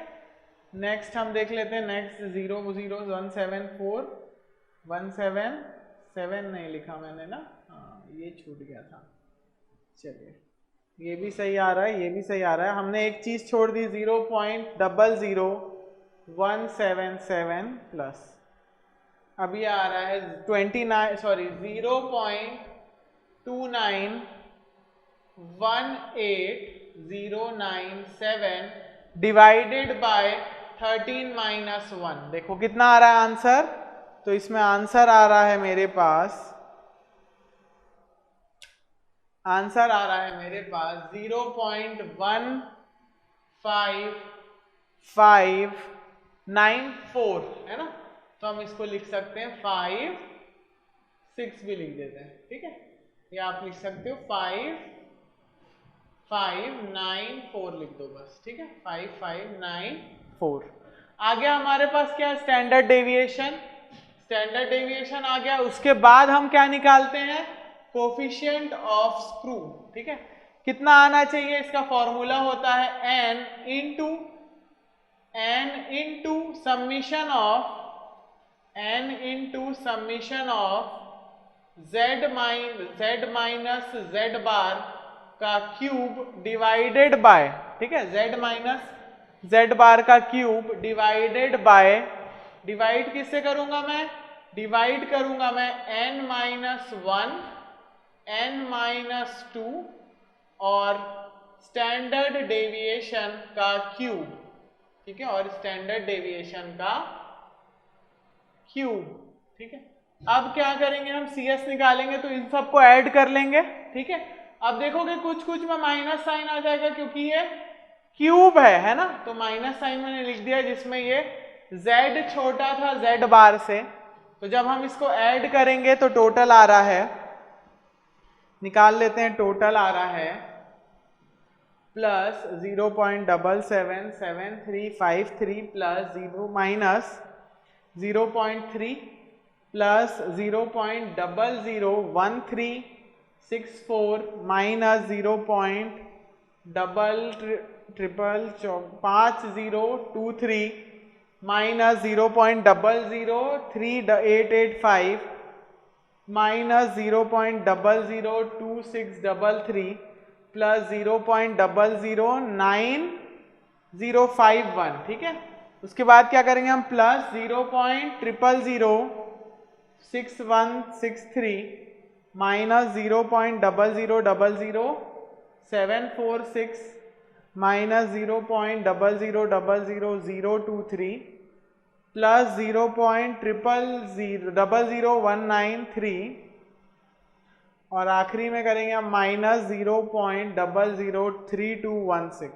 नेक्स्ट हम देख लेते हैं, नेक्स्ट 00177 नहीं लिखा मैंने ना, हाँ ये छूट गया था। चलिए, ये भी सही आ रहा है, ये भी सही आ रहा है, हमने एक चीज छोड़ दी 0.00177 प्लस, अब ये आ रहा है 0.29180997 डिवाइडेड बाय 13 - 1। देखो कितना आ रहा है आंसर, तो इसमें आंसर आ रहा है मेरे पास, आंसर आ रहा है मेरे पास 0.15594, है ना। तो हम इसको लिख सकते हैं 56 भी लिख देते हैं। ठीक है, ये आप लिख सकते हो 5594 लिख दो बस। ठीक है, 5594 आ गया हमारे पास। क्या स्टैंडर्ड डेविएशन, स्टैंडर्ड डेविएशन आ गया। उसके बाद हम क्या निकालते हैं, कोफिशिएंट ऑफ स्क्रू। ठीक है, कितना आना चाहिए, इसका फॉर्मूला होता है n into summation of z minus z bar का क्यूब डिवाइडेड बाय, ठीक है, z माइनस z बार का क्यूब डिवाइडेड बाय, डिवाइड किससे करूंगा मैं, डिवाइड करूंगा मैं n-1 n-2 और स्टैंडर्ड डेविएशन का क्यूब। ठीक है, और स्टैंडर्ड डेविएशन का क्यूब। ठीक है, अब क्या करेंगे हम, CS निकालेंगे तो इन सबको ऐड कर लेंगे। ठीक है, अब देखोगे कुछ कुछ में माइनस साइन आ जाएगा क्योंकि ये क्यूब है ना, तो माइनस साइन मैंने लिख दिया, जिसमें ये z छोटा था z बार से, तो जब हम इसको ऐड करेंगे तो टोटल आ रहा है, निकाल लेते हैं, टोटल आ रहा है plus 0.777353 plus 0 minus 0.3 plus 0.001364 minus 0.5023 minus 0.0038885 minus 0.002633 plus 0.009051। ठीक है, उसके बाद क्या करेंगे हम, प्लस 0.0006163 माइनस 0.0000746 माइनस 0.0000023 प्लस 0.0000193 और आखिरी में करेंगे हम माइनस 0.003216।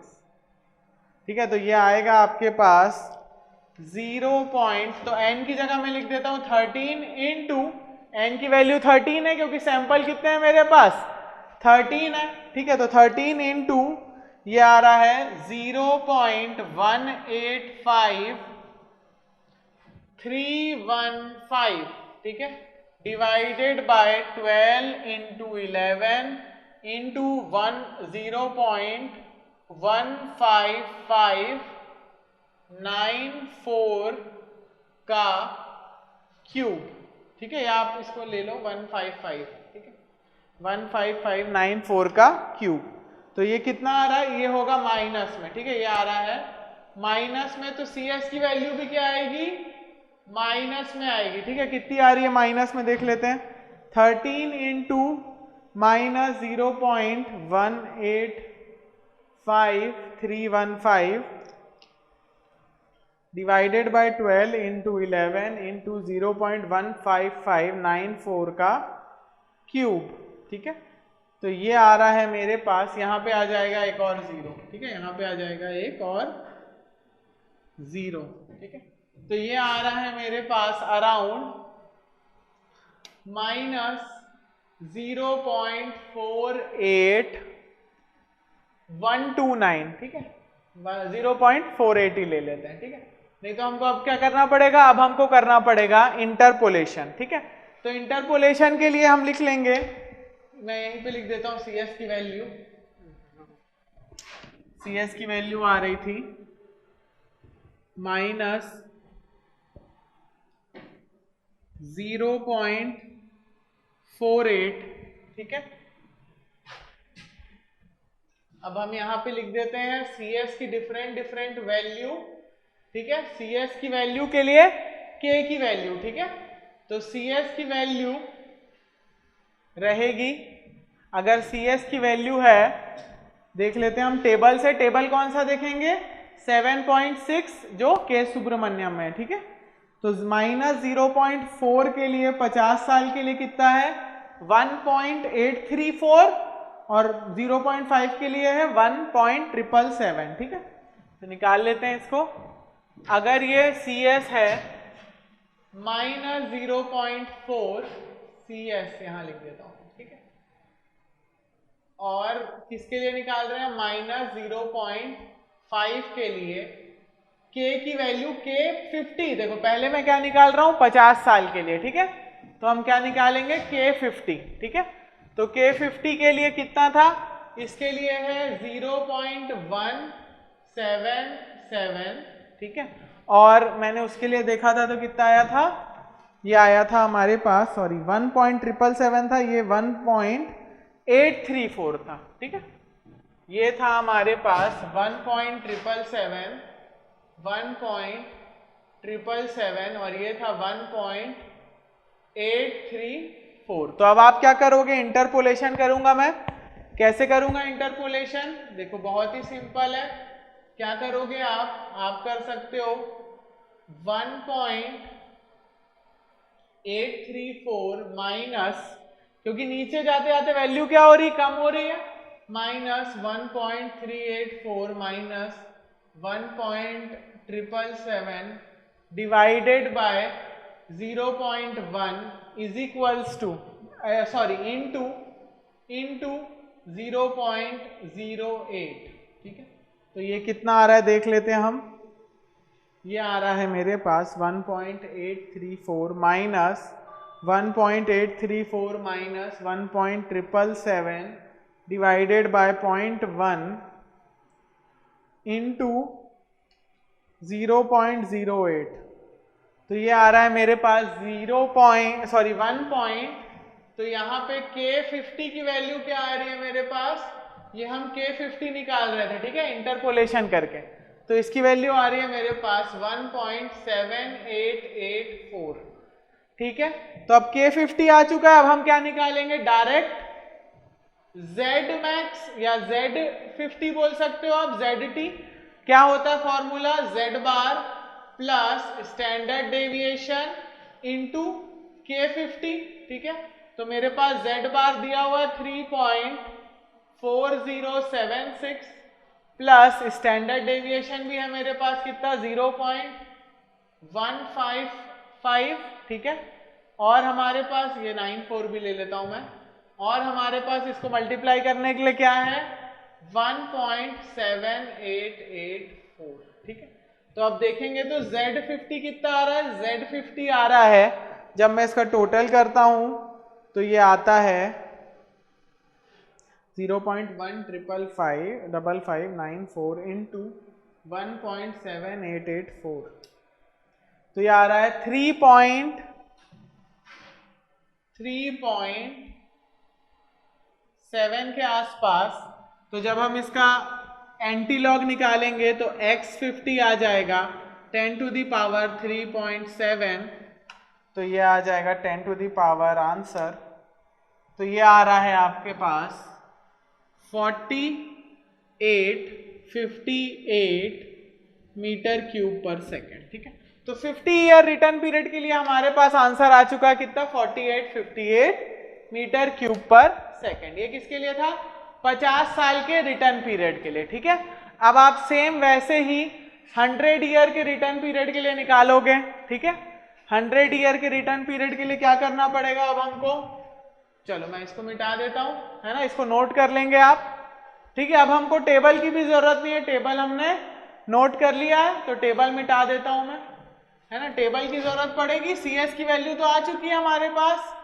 ठीक है, तो ये आएगा आपके पास 0. तो n की जगह मैं लिख देता हूं 13 इंटू n की वैल्यू 13 है क्योंकि सैंपल कितने हैं मेरे पास 13 है, ठीक है। तो 13 इंटू ये आ रहा है 0.185315, ठीक है, डिवाइडेड बाय 12 इंटू 11 इंटू 0.15594 का क्यूब, ठीक है, या आप इसको ले लो 155, ठीक है, 15594 का क्यूब। तो ये कितना आ रहा है, ये होगा माइनस में, ठीक है, ये आ रहा है माइनस में। तो सी एस की वैल्यू भी क्या आएगी, माइनस में आएगी, ठीक है। कितनी आ रही है माइनस में देख लेते हैं, 13 into minus 0.185315 divided by 12 into 11 into 0.15594 का क्यूब, ठीक है। तो ये आ रहा है मेरे पास, यहाँ पे आ जाएगा एक और जीरो, ठीक है, यहाँ पे आ जाएगा एक और जीरो, ठीक है। तो ये आ रहा है मेरे पास अराउंड माइनस 0.48129, ठीक है, 0.48 ही ले लेते हैं, ठीक है। नहीं तो हमको अब क्या करना पड़ेगा, अब हमको करना पड़ेगा इंटरपोलेशन, ठीक है। तो इंटरपोलेशन के लिए हम लिख लेंगे, मैं यहीं पे लिख देता हूं सी एस की वैल्यू, सी एस की वैल्यू आ रही थी माइनस 0.48, ठीक है। अब हम यहां पे लिख देते हैं सी एस की डिफरेंट वैल्यू, ठीक है, सी एस की वैल्यू के लिए के की वैल्यू, ठीक है। तो सी एस की वैल्यू रहेगी, अगर सी एस की वैल्यू है, देख लेते हैं हम टेबल से, टेबल कौन सा देखेंगे 7.6 जो के सुब्रमण्यम में, ठीक है। तो माइनस 0.4 के लिए 50 साल के लिए कितना है 1.834 और 0.5 के लिए है 1.777, ठीक है। तो निकाल लेते हैं इसको। अगर ये सी एस है माइनस 0.4 सी एस यहां लिख देता हूं, ठीक है, और किसके लिए निकाल रहे हैं माइनस 0.5 के लिए k की वैल्यू k 50, देखो पहले मैं क्या निकाल रहा हूं 50 साल के लिए, ठीक है। तो हम क्या निकालेंगे k 50, ठीक है। तो k 50 के लिए कितना था, इसके लिए है 0.177, ठीक है, और मैंने उसके लिए देखा था तो कितना आया था, ये आया था हमारे पास, सॉरी 1.777 था, ये 1.834 था, ठीक है। ये था हमारे पास 1.777 और ये था 1.834। तो अब आप क्या करोगे, इंटरपोलेशन करूंगा मैं, कैसे करूंगा इंटरपोलेशन, देखो बहुत ही सिंपल है। क्या करोगे आप कर सकते हो 1.834 माइनस, क्योंकि नीचे जाते जाते वैल्यू क्या हो रही, कम हो रही है, minus 1.384 minus 1.777 divided by 0.1 is equals to sorry into 0.08, ठीक है। तो ये कितना आ रहा है देख लेते हैं हम, ये आ रहा है मेरे पास 1.834 minus 1.834 minus 1.777 divided by 0.1 into 0.08। तो ये आ रहा है मेरे पास 1 तो यहाँ पे K50 की वैल्यू क्या आ रही है मेरे पास, ये हम K50 निकाल रहे थे, ठीक है, इंटरपोलेशन करके। तो इसकी वैल्यू आ रही है मेरे पास 1.7884, ठीक है। तो अब K50 आ चुका है, अब हम क्या निकालेंगे डायरेक्ट Z मैक्स या Z50 बोल सकते हो आप, ZT क्या होता है formula, Z bar plus standard deviation into K50, ठीक है। तो मेरे पास Z बार दिया हुआ है 3.4076 प्लस स्टैंडर्ड डेविएशन भी है मेरे पास कितना 0.155, ठीक है। और हमारे पास ये 94 भी ले लेता हूं मैं, और हमारे पास इसको मल्टीप्लाई करने के लिए क्या है 1.7884, ठीक है। तो अब देखेंगे तो Z50 कितना आ रहा है, Z50 आ रहा है, जब मैं इसका टोटल करता हूं तो ये आता है 0.1555594 इंटू 1.7884, तो ये आ रहा है 3.7 के आसपास। तो जब हम इसका एंटीलॉग निकालेंगे तो x50 आ जाएगा 10 टू दी पावर 3.7, तो ये आ जाएगा 10 टू दी पावर आंसर, तो ये आ रहा है आपके पास 4858 मीटर क्यूब पर सेकेंड, ठीक है। तो 50 ईयर रिटर्न पीरियड के लिए हमारे पास आंसर आ चुका है कितना 4858 मीटर क्यूब पर सेकेंड। ये किसके लिए था 50 साल के रिटर्न पीरियड के लिए, ठीक है। अब आप सेम वैसे ही 100 ईयर के रिटर्न पीरियड के लिए निकालोगे, ठीक है। 100 ईयर के रिटर्न पीरियड के लिए क्या करना पड़ेगा अब हमको, चलो मैं इसको मिटा देता हूं, है ना, इसको नोट कर लेंगे आप, ठीक है। अब हमको टेबल की भी जरूरत नहीं है, टेबल हमने नोट कर लिया है, तो टेबल मिटा देता हूं मैं, है ना। टेबल की जरूरत पड़ेगी, CS की वैल्यू तो आ चुकी है हमारे पास,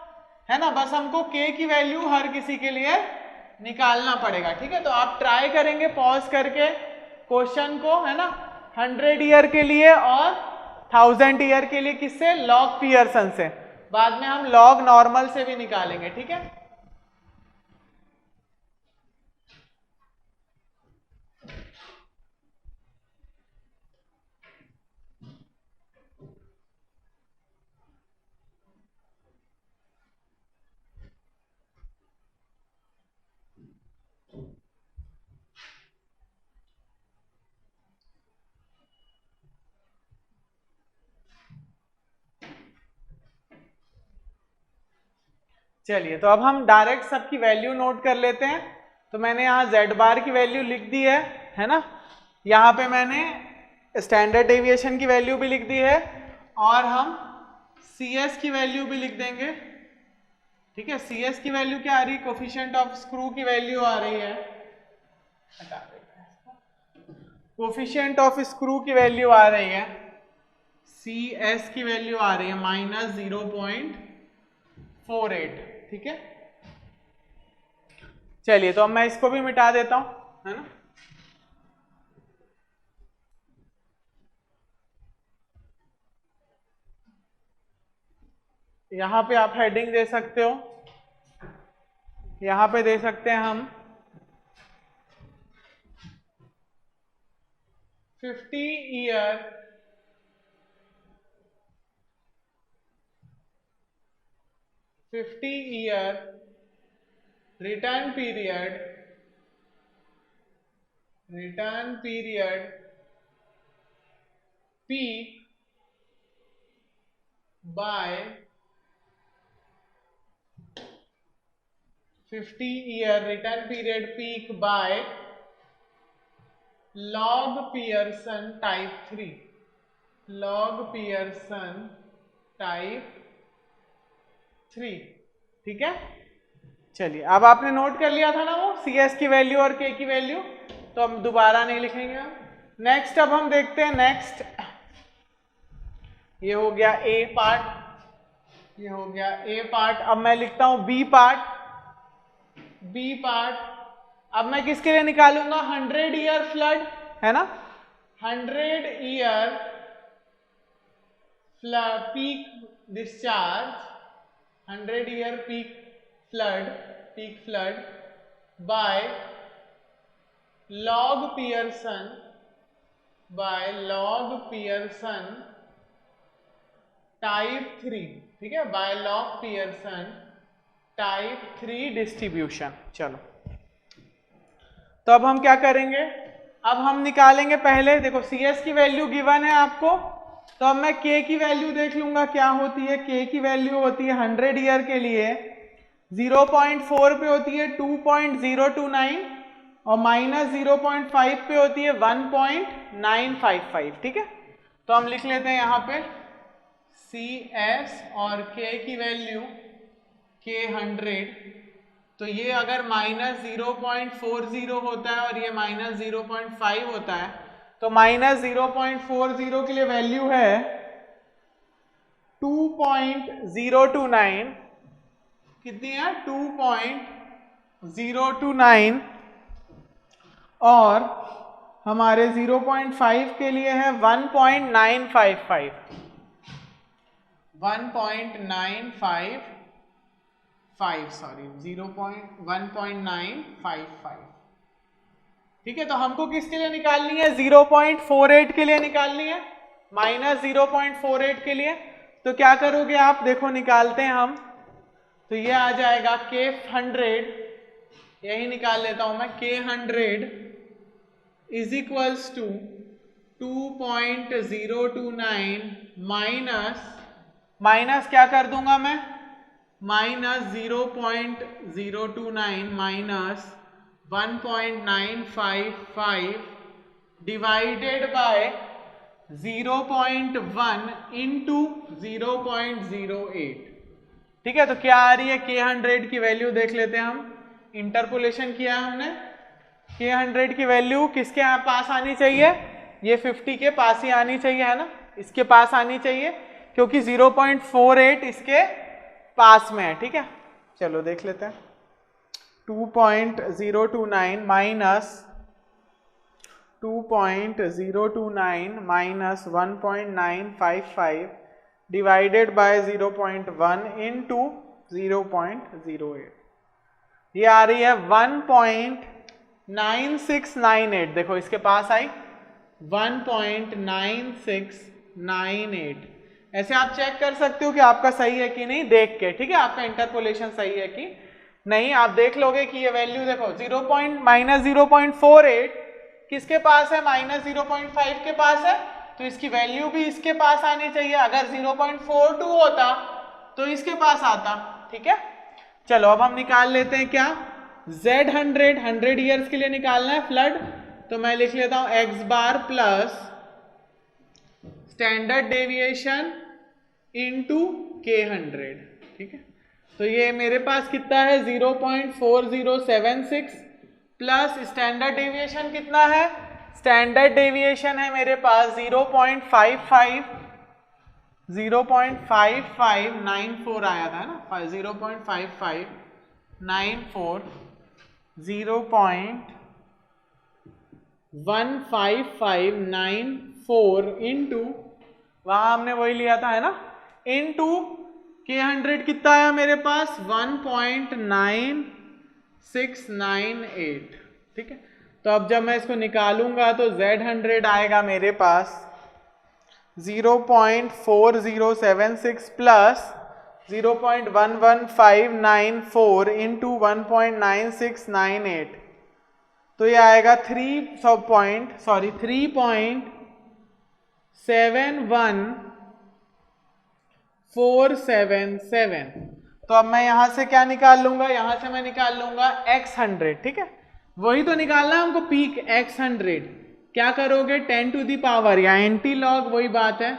है ना, बस हमको K की वैल्यू हर किसी के लिए निकालना पड़ेगा, ठीक है। तो आप ट्राई करेंगे पॉज करके क्वेश्चन को, है ना, 100 ईयर के लिए और 1000 ईयर के लिए किससे, लॉग पियर्सन से, बाद में हम लॉग नॉर्मल से भी निकालेंगे, ठीक है। चलिए, तो अब हम डायरेक्ट सबकी वैल्यू नोट कर लेते हैं। तो मैंने यहाँ Z बार की वैल्यू लिख दी है ना। यहाँ पे मैंने स्टैंडर्ड डेविएशन की वैल्यू भी लिख दी है, और हम CS की वैल्यू भी लिख देंगे, ठीक है। CS की वैल्यू क्या आ रही है, कोफिशिएंट ऑफ स्क्रू की वैल्यू आ रही है, कोफिशिएंट ऑफ स्क्रू की वैल्यू आ रही है, CS की वैल्यू आ रही है -0.48, ठीक है। चलिए, तो अब मैं इसको भी मिटा देता हूं, है ना। यहां पे आप हेडिंग दे सकते हो, यहां पे दे सकते हैं हम 50 year return period peak by 50 year return period peak by log Pearson type 3, ठीक है। चलिए, अब आपने नोट कर लिया था ना वो CS की वैल्यू और K की वैल्यू, तो हम दोबारा नहीं लिखेंगे हम। नेक्स्ट अब हम देखते हैं, नेक्स्ट ये हो गया A पार्ट, ये हो गया A पार्ट। अब मैं लिखता हूं B पार्ट। अब मैं किसके लिए निकालूंगा, 100 ईयर फ्लड, है ना, 100 year peak discharge, 100 year peak flood by log Pearson type 3, ठीक है, by log Pearson type 3 distribution. चलो, तो अब हम क्या करेंगे, अब हम निकालेंगे पहले, देखो CS की वैल्यू गिवन है आपको, तो अब मैं K की वैल्यू देख लूंगा क्या होती है। K की वैल्यू होती है 100 ईयर के लिए 0.4 पे होती है 2.029, और -0.5 पे होती है 1.955, ठीक है। तो हम लिख लेते हैं यहाँ पे CS और K की वैल्यू K 100, तो ये अगर -0.40 होता है और ये -0.5 होता है, तो -0.40 के लिए वैल्यू है 2.029, कितनी है 2.029, और हमारे 0.5 के लिए है 1.955, 1.955, सॉरी 1.955। ठीक है, तो हमको किसके लिए निकालनी है? 0.48 के लिए निकालनी है, -0.48 के लिए। तो क्या करोगे आप, देखो निकालते हैं हम, तो ये आ जाएगा K 100, यही निकाल लेता हूं मैं, K 100 is equals to 2.029 minus क्या कर दूंगा मैं, -0.029 माइनस 1.955 डिवाइडेड बाय 0.1 इंटू 0.08। ठीक है, तो क्या आ रही है K 100 की वैल्यू, देख लेते हैं हम, इंटरपोलेशन किया हमने। K 100 की वैल्यू किसके पास आनी चाहिए? ये 50 के पास ही आनी चाहिए, है ना, इसके पास आनी चाहिए, क्योंकि 0.48 इसके पास में है। ठीक है, चलो देख लेते हैं, 2.029 minus 2.029 minus 1.955 divided by 0.1 into 0.08, ये आ रही है 1.9698। देखो इसके पास आई 1.9698। ऐसे आप चेक कर सकते हो कि आपका सही है कि नहीं देख के। ठीक है, आपका इंटरपोलेशन सही है कि नहीं, आप देख लोगे कि ये वैल्यू देखो -0.48 किसके पास है, -0.5 के पास है, तो इसकी वैल्यू भी इसके पास आनी चाहिए। अगर 0.42 होता तो इसके पास आता। ठीक है, चलो अब हम निकाल लेते हैं क्या, Z100 100 ईयर्स के लिए निकालना है फ्लड, तो मैं लिख लेता हूं x bar plus standard deviation into K 100। ठीक है, तो ये मेरे पास कितना है 0.4076 प्लस स्टैंडर्ड डेविएशन कितना है, स्टैंडर्ड डेविएशन है मेरे पास 0.5594 आया था ना, 0.5594, 0.15594 इंटू, वहां हमने वही लिया था, है ना, इंटू K 100 कितना आया मेरे पास 1.9698। ठीक है, तो अब जब मैं इसको निकालूंगा तो Z100 आएगा मेरे पास 0.4076 प्लस 0.11594 इंटू 1.9698, तो ये आएगा 3.71477। तो अब मैं यहां से क्या निकाल लूंगा, यहां से मैं निकाल लूंगा x100। ठीक है, वही तो निकालना है हमको, पीक x100 क्या करोगे 10 टू दी पावर या एंटी लॉग, वही बात है,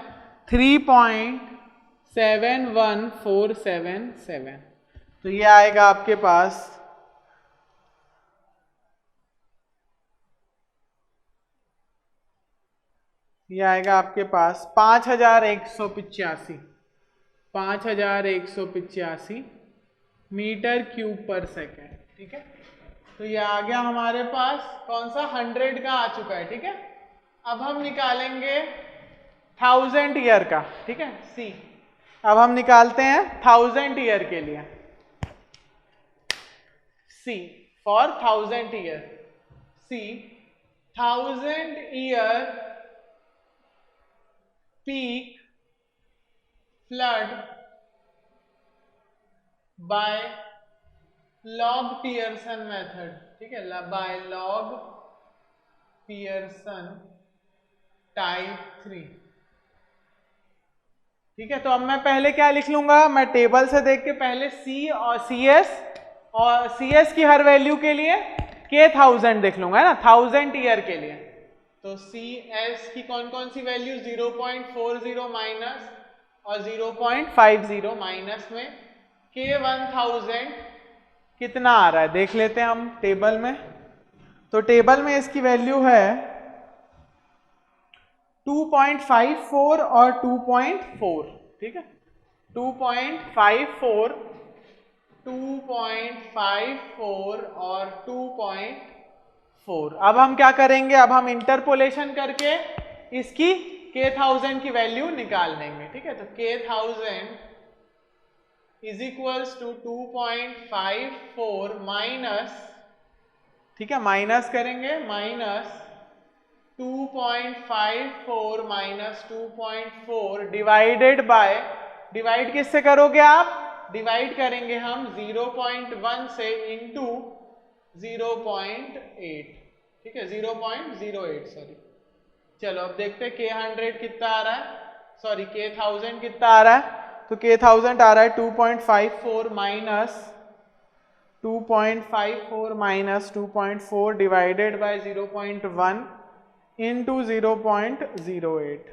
3.71477। तो ये आएगा आपके पास ये आएगा आपके पास 5185 मीटर क्यूब पर सेकेंड। ठीक है, तो ये आ गया हमारे पास कौन सा 100 का आ चुका है। ठीक है, अब हम निकालेंगे 1000 ईयर का। ठीक है, सी अब हम निकालते हैं 1000 ईयर के लिए, C for 1000 year, C 1000 year peak flood by log Pearson method। ठीक है, by log Pearson टाइप 3। ठीक है, तो अब मैं पहले क्या लिख लूंगा, मैं टेबल से देख के पहले C और CS और CS की हर वैल्यू के लिए K 1000 देख लूंगा, है ना, 1000 ईयर के लिए। तो CS की कौन कौन सी वैल्यू 0.40 माइनस और 0.50 माइनस में K1000 कितना आ रहा है देख लेते हैं हम टेबल में। तो टेबल में इसकी वैल्यू है 2.54 और 2.4, ठीक है, 2.54 और 2.4। अब हम क्या करेंगे, अब हम इंटरपोलेशन करके इसकी K1000 की वैल्यू निकाल देंगे, ठीक है। तो K1000 is equals to 2.54 minus, ठीक है, माइनस करेंगे, minus 2.54 minus 2.4 divided by, divide किससे करोगे आप, डिवाइड करेंगे हम 0.1 से इंटू 0.8, ठीक है, 0.08 सॉरी। चलो अब देखते हैं K100 कितना आ रहा है, सॉरी K1000 कितना आ रहा है। तो K1000 आ रहा है 2.54 माइनस 2.4 डिवाइडेड बाय 0.1 इंटू 0.08।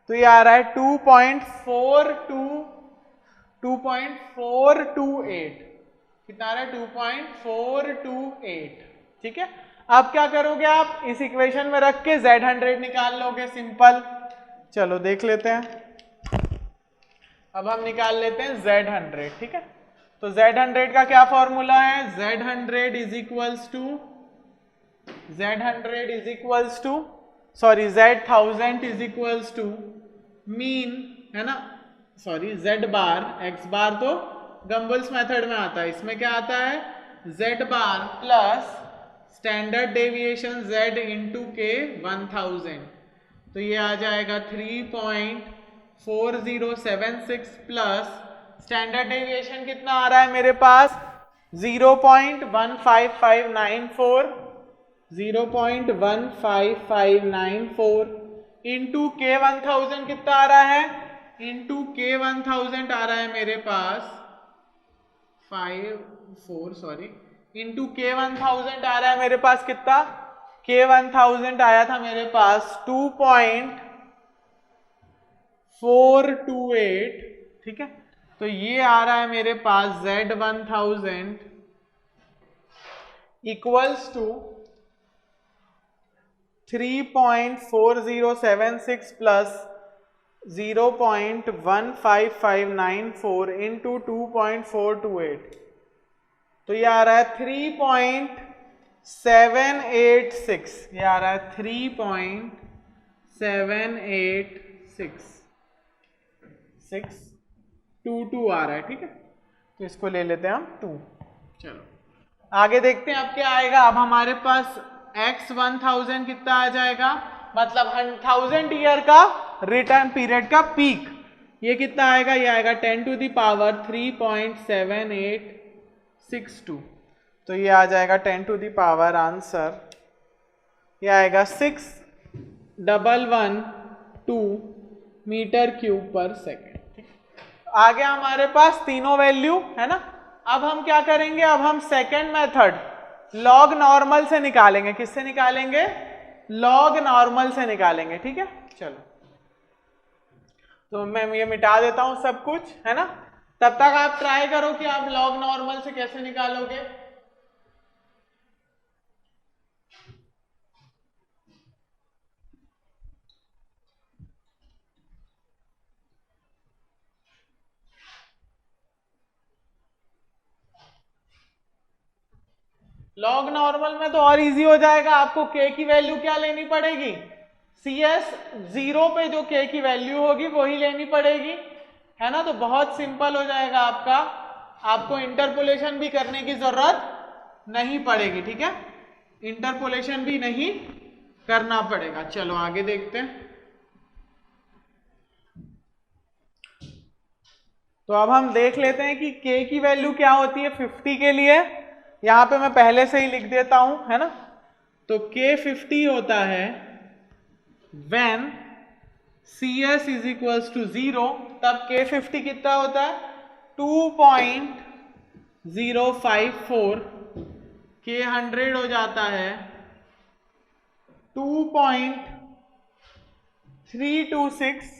तो ये आ रहा है 2.428, कितना आ रहा है 2.428, ठीक है। अब क्या करोगे आप, इस इक्वेशन में रख के Z100 निकाल लोगे, सिंपल। चलो देख लेते हैं, अब हम निकाल लेते हैं Z100, ठीक है। तो Z100 का क्या फॉर्मूला है, Z100 is equals to Z1000 is equals to mean, है ना, sorry Z bar, X bar तो गम्बल्स मेथड में आता है, इसमें क्या आता है Z bar plus standard deviation Z into K1000। तो ये आ जाएगा 3.4076 प्लस स्टैंडर्ड डेविएशन कितना आ रहा है मेरे पास 0.15594, 0.15594 इंटू K1000 कितना आ रहा है, इंटू K1000 आ रहा है मेरे पास 54, सॉरी, इंटू K1000 आ रहा है मेरे पास कितना, K1000 आया था मेरे पास 2.428, ठीक है। तो ये आ रहा है मेरे पास Z1000 equals to 3.4076 plus 0.15594 into 2.428। तो ये आ रहा है 3.786, ये आ रहा है 3.786 आ रहा है, ठीक है। तो इसको ले लेते हैं हम 2। चलो आगे देखते हैं अब क्या आएगा। अब हमारे पास X1000 कितना आ जाएगा, मतलब 1000 ईयर का रिटर्न पीरियड का पीक, ये कितना आएगा, ये आएगा 10 टू द पावर 3.7862। तो ये आ जाएगा 10 टू द पावर आंसर, ये आएगा 6112 मीटर क्यूब पर सेकेंड। आ गया हमारे पास तीनों वैल्यू, है ना। अब हम क्या करेंगे, अब हम सेकेंड मेथड लॉग नॉर्मल से निकालेंगे। किससे निकालेंगे, लॉग नॉर्मल से निकालेंगे, ठीक है। चलो तो मैं ये मिटा देता हूं सब कुछ, है ना। तब तक आप ट्राई करो कि आप लॉग नॉर्मल से कैसे निकालोगे। लॉग नॉर्मल में तो और इजी हो जाएगा, आपको k की वैल्यू क्या लेनी पड़ेगी, CS 0 पे जो k की वैल्यू होगी वही लेनी पड़ेगी, है ना। तो बहुत सिंपल हो जाएगा आपका, आपको इंटरपोलेशन भी करने की जरूरत नहीं पड़ेगी, ठीक है, इंटरपोलेशन भी नहीं करना पड़ेगा। चलो आगे देखते हैं। तो अब हम देख लेते हैं कि k की वैल्यू क्या होती है 50 के लिए। यहां पे मैं पहले से ही लिख देता हूं, है ना। तो K50 होता है when CS is equals to 0, तब K50 कितना होता है 2.054, K100 हो जाता है 2.326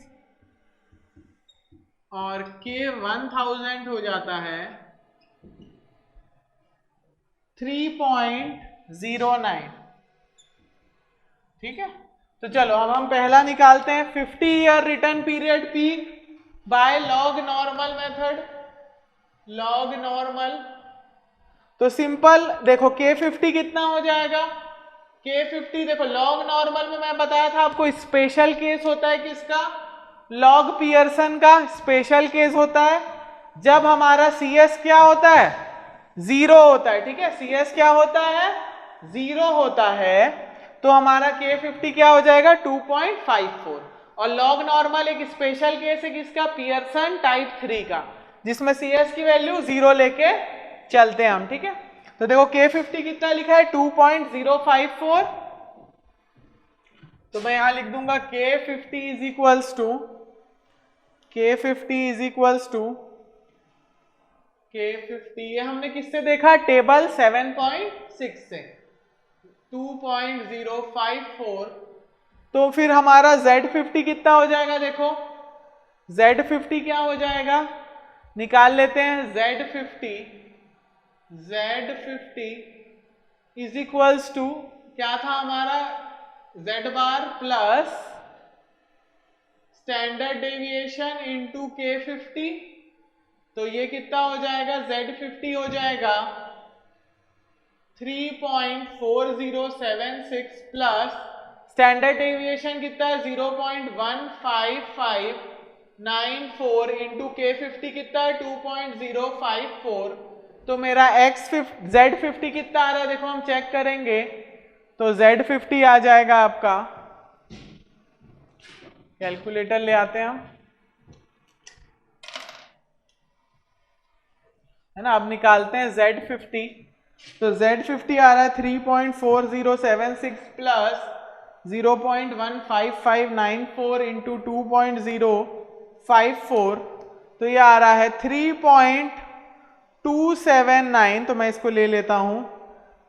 और K 1000 हो जाता है 3.09। ठीक है, तो चलो अब हम पहला निकालते हैं 50 year return period peak by log normal method. Log normal, तो सिंपल देखो K50 कितना हो जाएगा, K50 देखो लॉग नॉर्मल में मैं बताया था आपको स्पेशल केस होता है किसका, लॉग पियर्सन का स्पेशल केस होता है जब हमारा CS क्या होता है, जीरो होता है। ठीक है, CS क्या होता है, जीरो होता है, तो हमारा K50 क्या हो जाएगा 2.54। और लॉग नॉर्मल एक स्पेशल केस है किसका, पियर्सन टाइप 3 का, जिसमें CS की वैल्यू जीरो लेके चलते हैं हम। ठीक है, तो देखो K50 कितना लिखा है 2.054, तो मैं यहां लिख दूंगा K50 is equals to K50 ये हमने किससे देखा, टेबल 7.6 से 2.054। तो फिर हमारा Z50 कितना हो जाएगा, देखो Z50 क्या हो जाएगा, निकाल लेते हैं। Z50 इज इक्वल्स टू क्या था हमारा, Z bar plus standard deviation into K50, तो ये कितना हो जाएगा, Z50 हो जाएगा 3.4076 प्लस स्टैंडर्ड डेविएशन कितना है 0.15594 इंटू K50 कितना है 2.054। तो मेरा Z50 कितना आ रहा है, देखो हम चेक करेंगे, तो Z50 आ जाएगा आपका, कैलकुलेटर ले आते हैं हम, है ना। अब निकालते हैं Z50, तो Z50 आ रहा है 3.4076 प्लस 0.15594 इंटू 2.054, तो ये आ रहा है 3.279। तो मैं इसको ले लेता हूं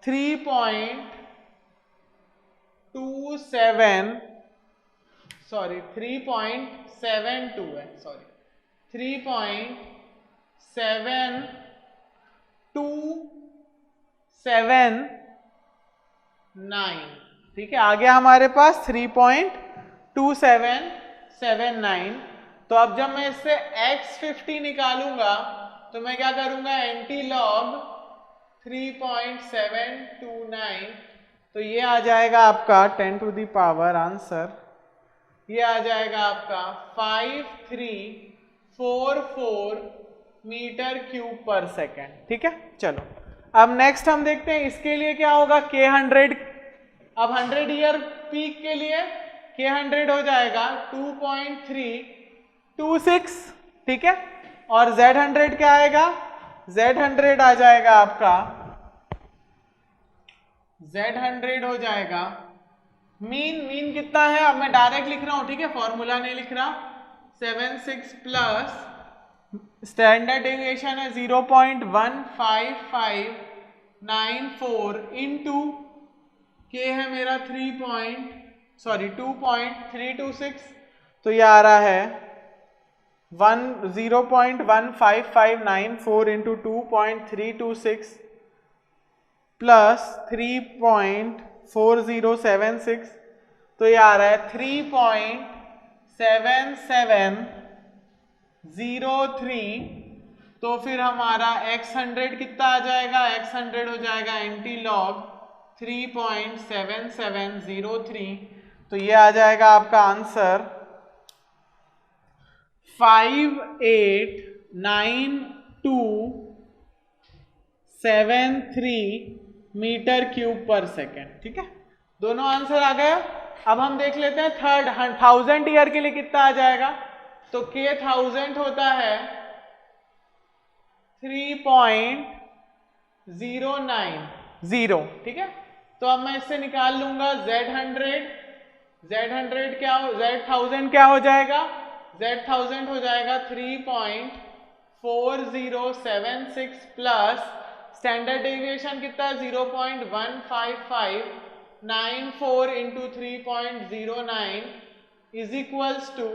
3.72 है, सॉरी 3.7279। ठीक है, आ गया हमारे पास 3.2779। तो अब जब मैं इससे X50 निकालूंगा तो मैं क्या करूंगा, एंटी लॉग 3.729, तो ये आ जाएगा आपका 10 टू द पावर आंसर, ये आ जाएगा आपका 5344 मीटर क्यूब पर सेकेंड। ठीक है, चलो अब नेक्स्ट हम देखते हैं इसके लिए क्या होगा, K100। अब 100 ईयर पीक के लिए K100 हो जाएगा 2.326। ठीक है, और Z100 क्या आएगा, Z100 आ जाएगा आपका, Z100 हो जाएगा मीन कितना है, अब मैं डायरेक्ट लिख रहा हूं, ठीक है, फॉर्मूला नहीं लिख रहा, 76 प्लस स्टैंडर्ड डेविएशन है 0.15594 इंटू K है मेरा 2.326, तो ये आ रहा है 0.15594 इंटू 2.326 प्लस 3.4076, तो ये आ रहा है 3.7703। तो फिर हमारा X100 कितना आ जाएगा, X100 हो जाएगा एंटी लॉग 3.7703, तो ये आ जाएगा आपका आंसर 589273 मीटर क्यूब पर सेकेंड। ठीक है, दोनों आंसर आ गया। अब हम देख लेते हैं थर्ड, 1000 ईयर के लिए कितना आ जाएगा, तो K1000 होता है 3.090। ठीक है, तो अब मैं इससे निकाल लूंगा Z100 क्या हो, Z1000 क्या हो जाएगा, Z1000 हो जाएगा 3.4076 प्लस स्टैंडर्ड डेविएशन कितना है 0.15594 इंटू 3.09 इज इक्वल्स टू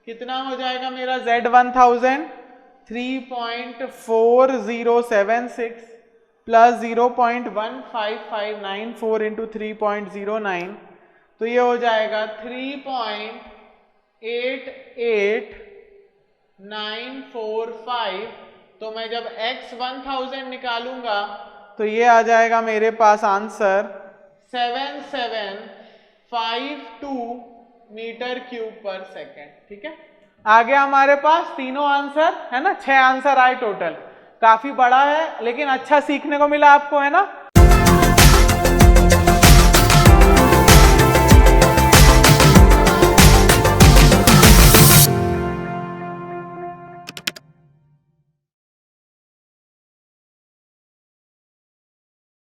कितना हो जाएगा मेरा Z1000 3.4076 प्लस 0.15594 इंटू 3.09, तो ये हो जाएगा 3.88945। तो मैं जब x1000 निकालूंगा तो ये आ जाएगा मेरे पास आंसर 7752 मीटर क्यूब पर सेकेंड। ठीक है, आगे हमारे पास तीनों आंसर है ना, 6 आंसर आए टोटल। काफी बड़ा है लेकिन अच्छा सीखने को मिला आपको, है ना।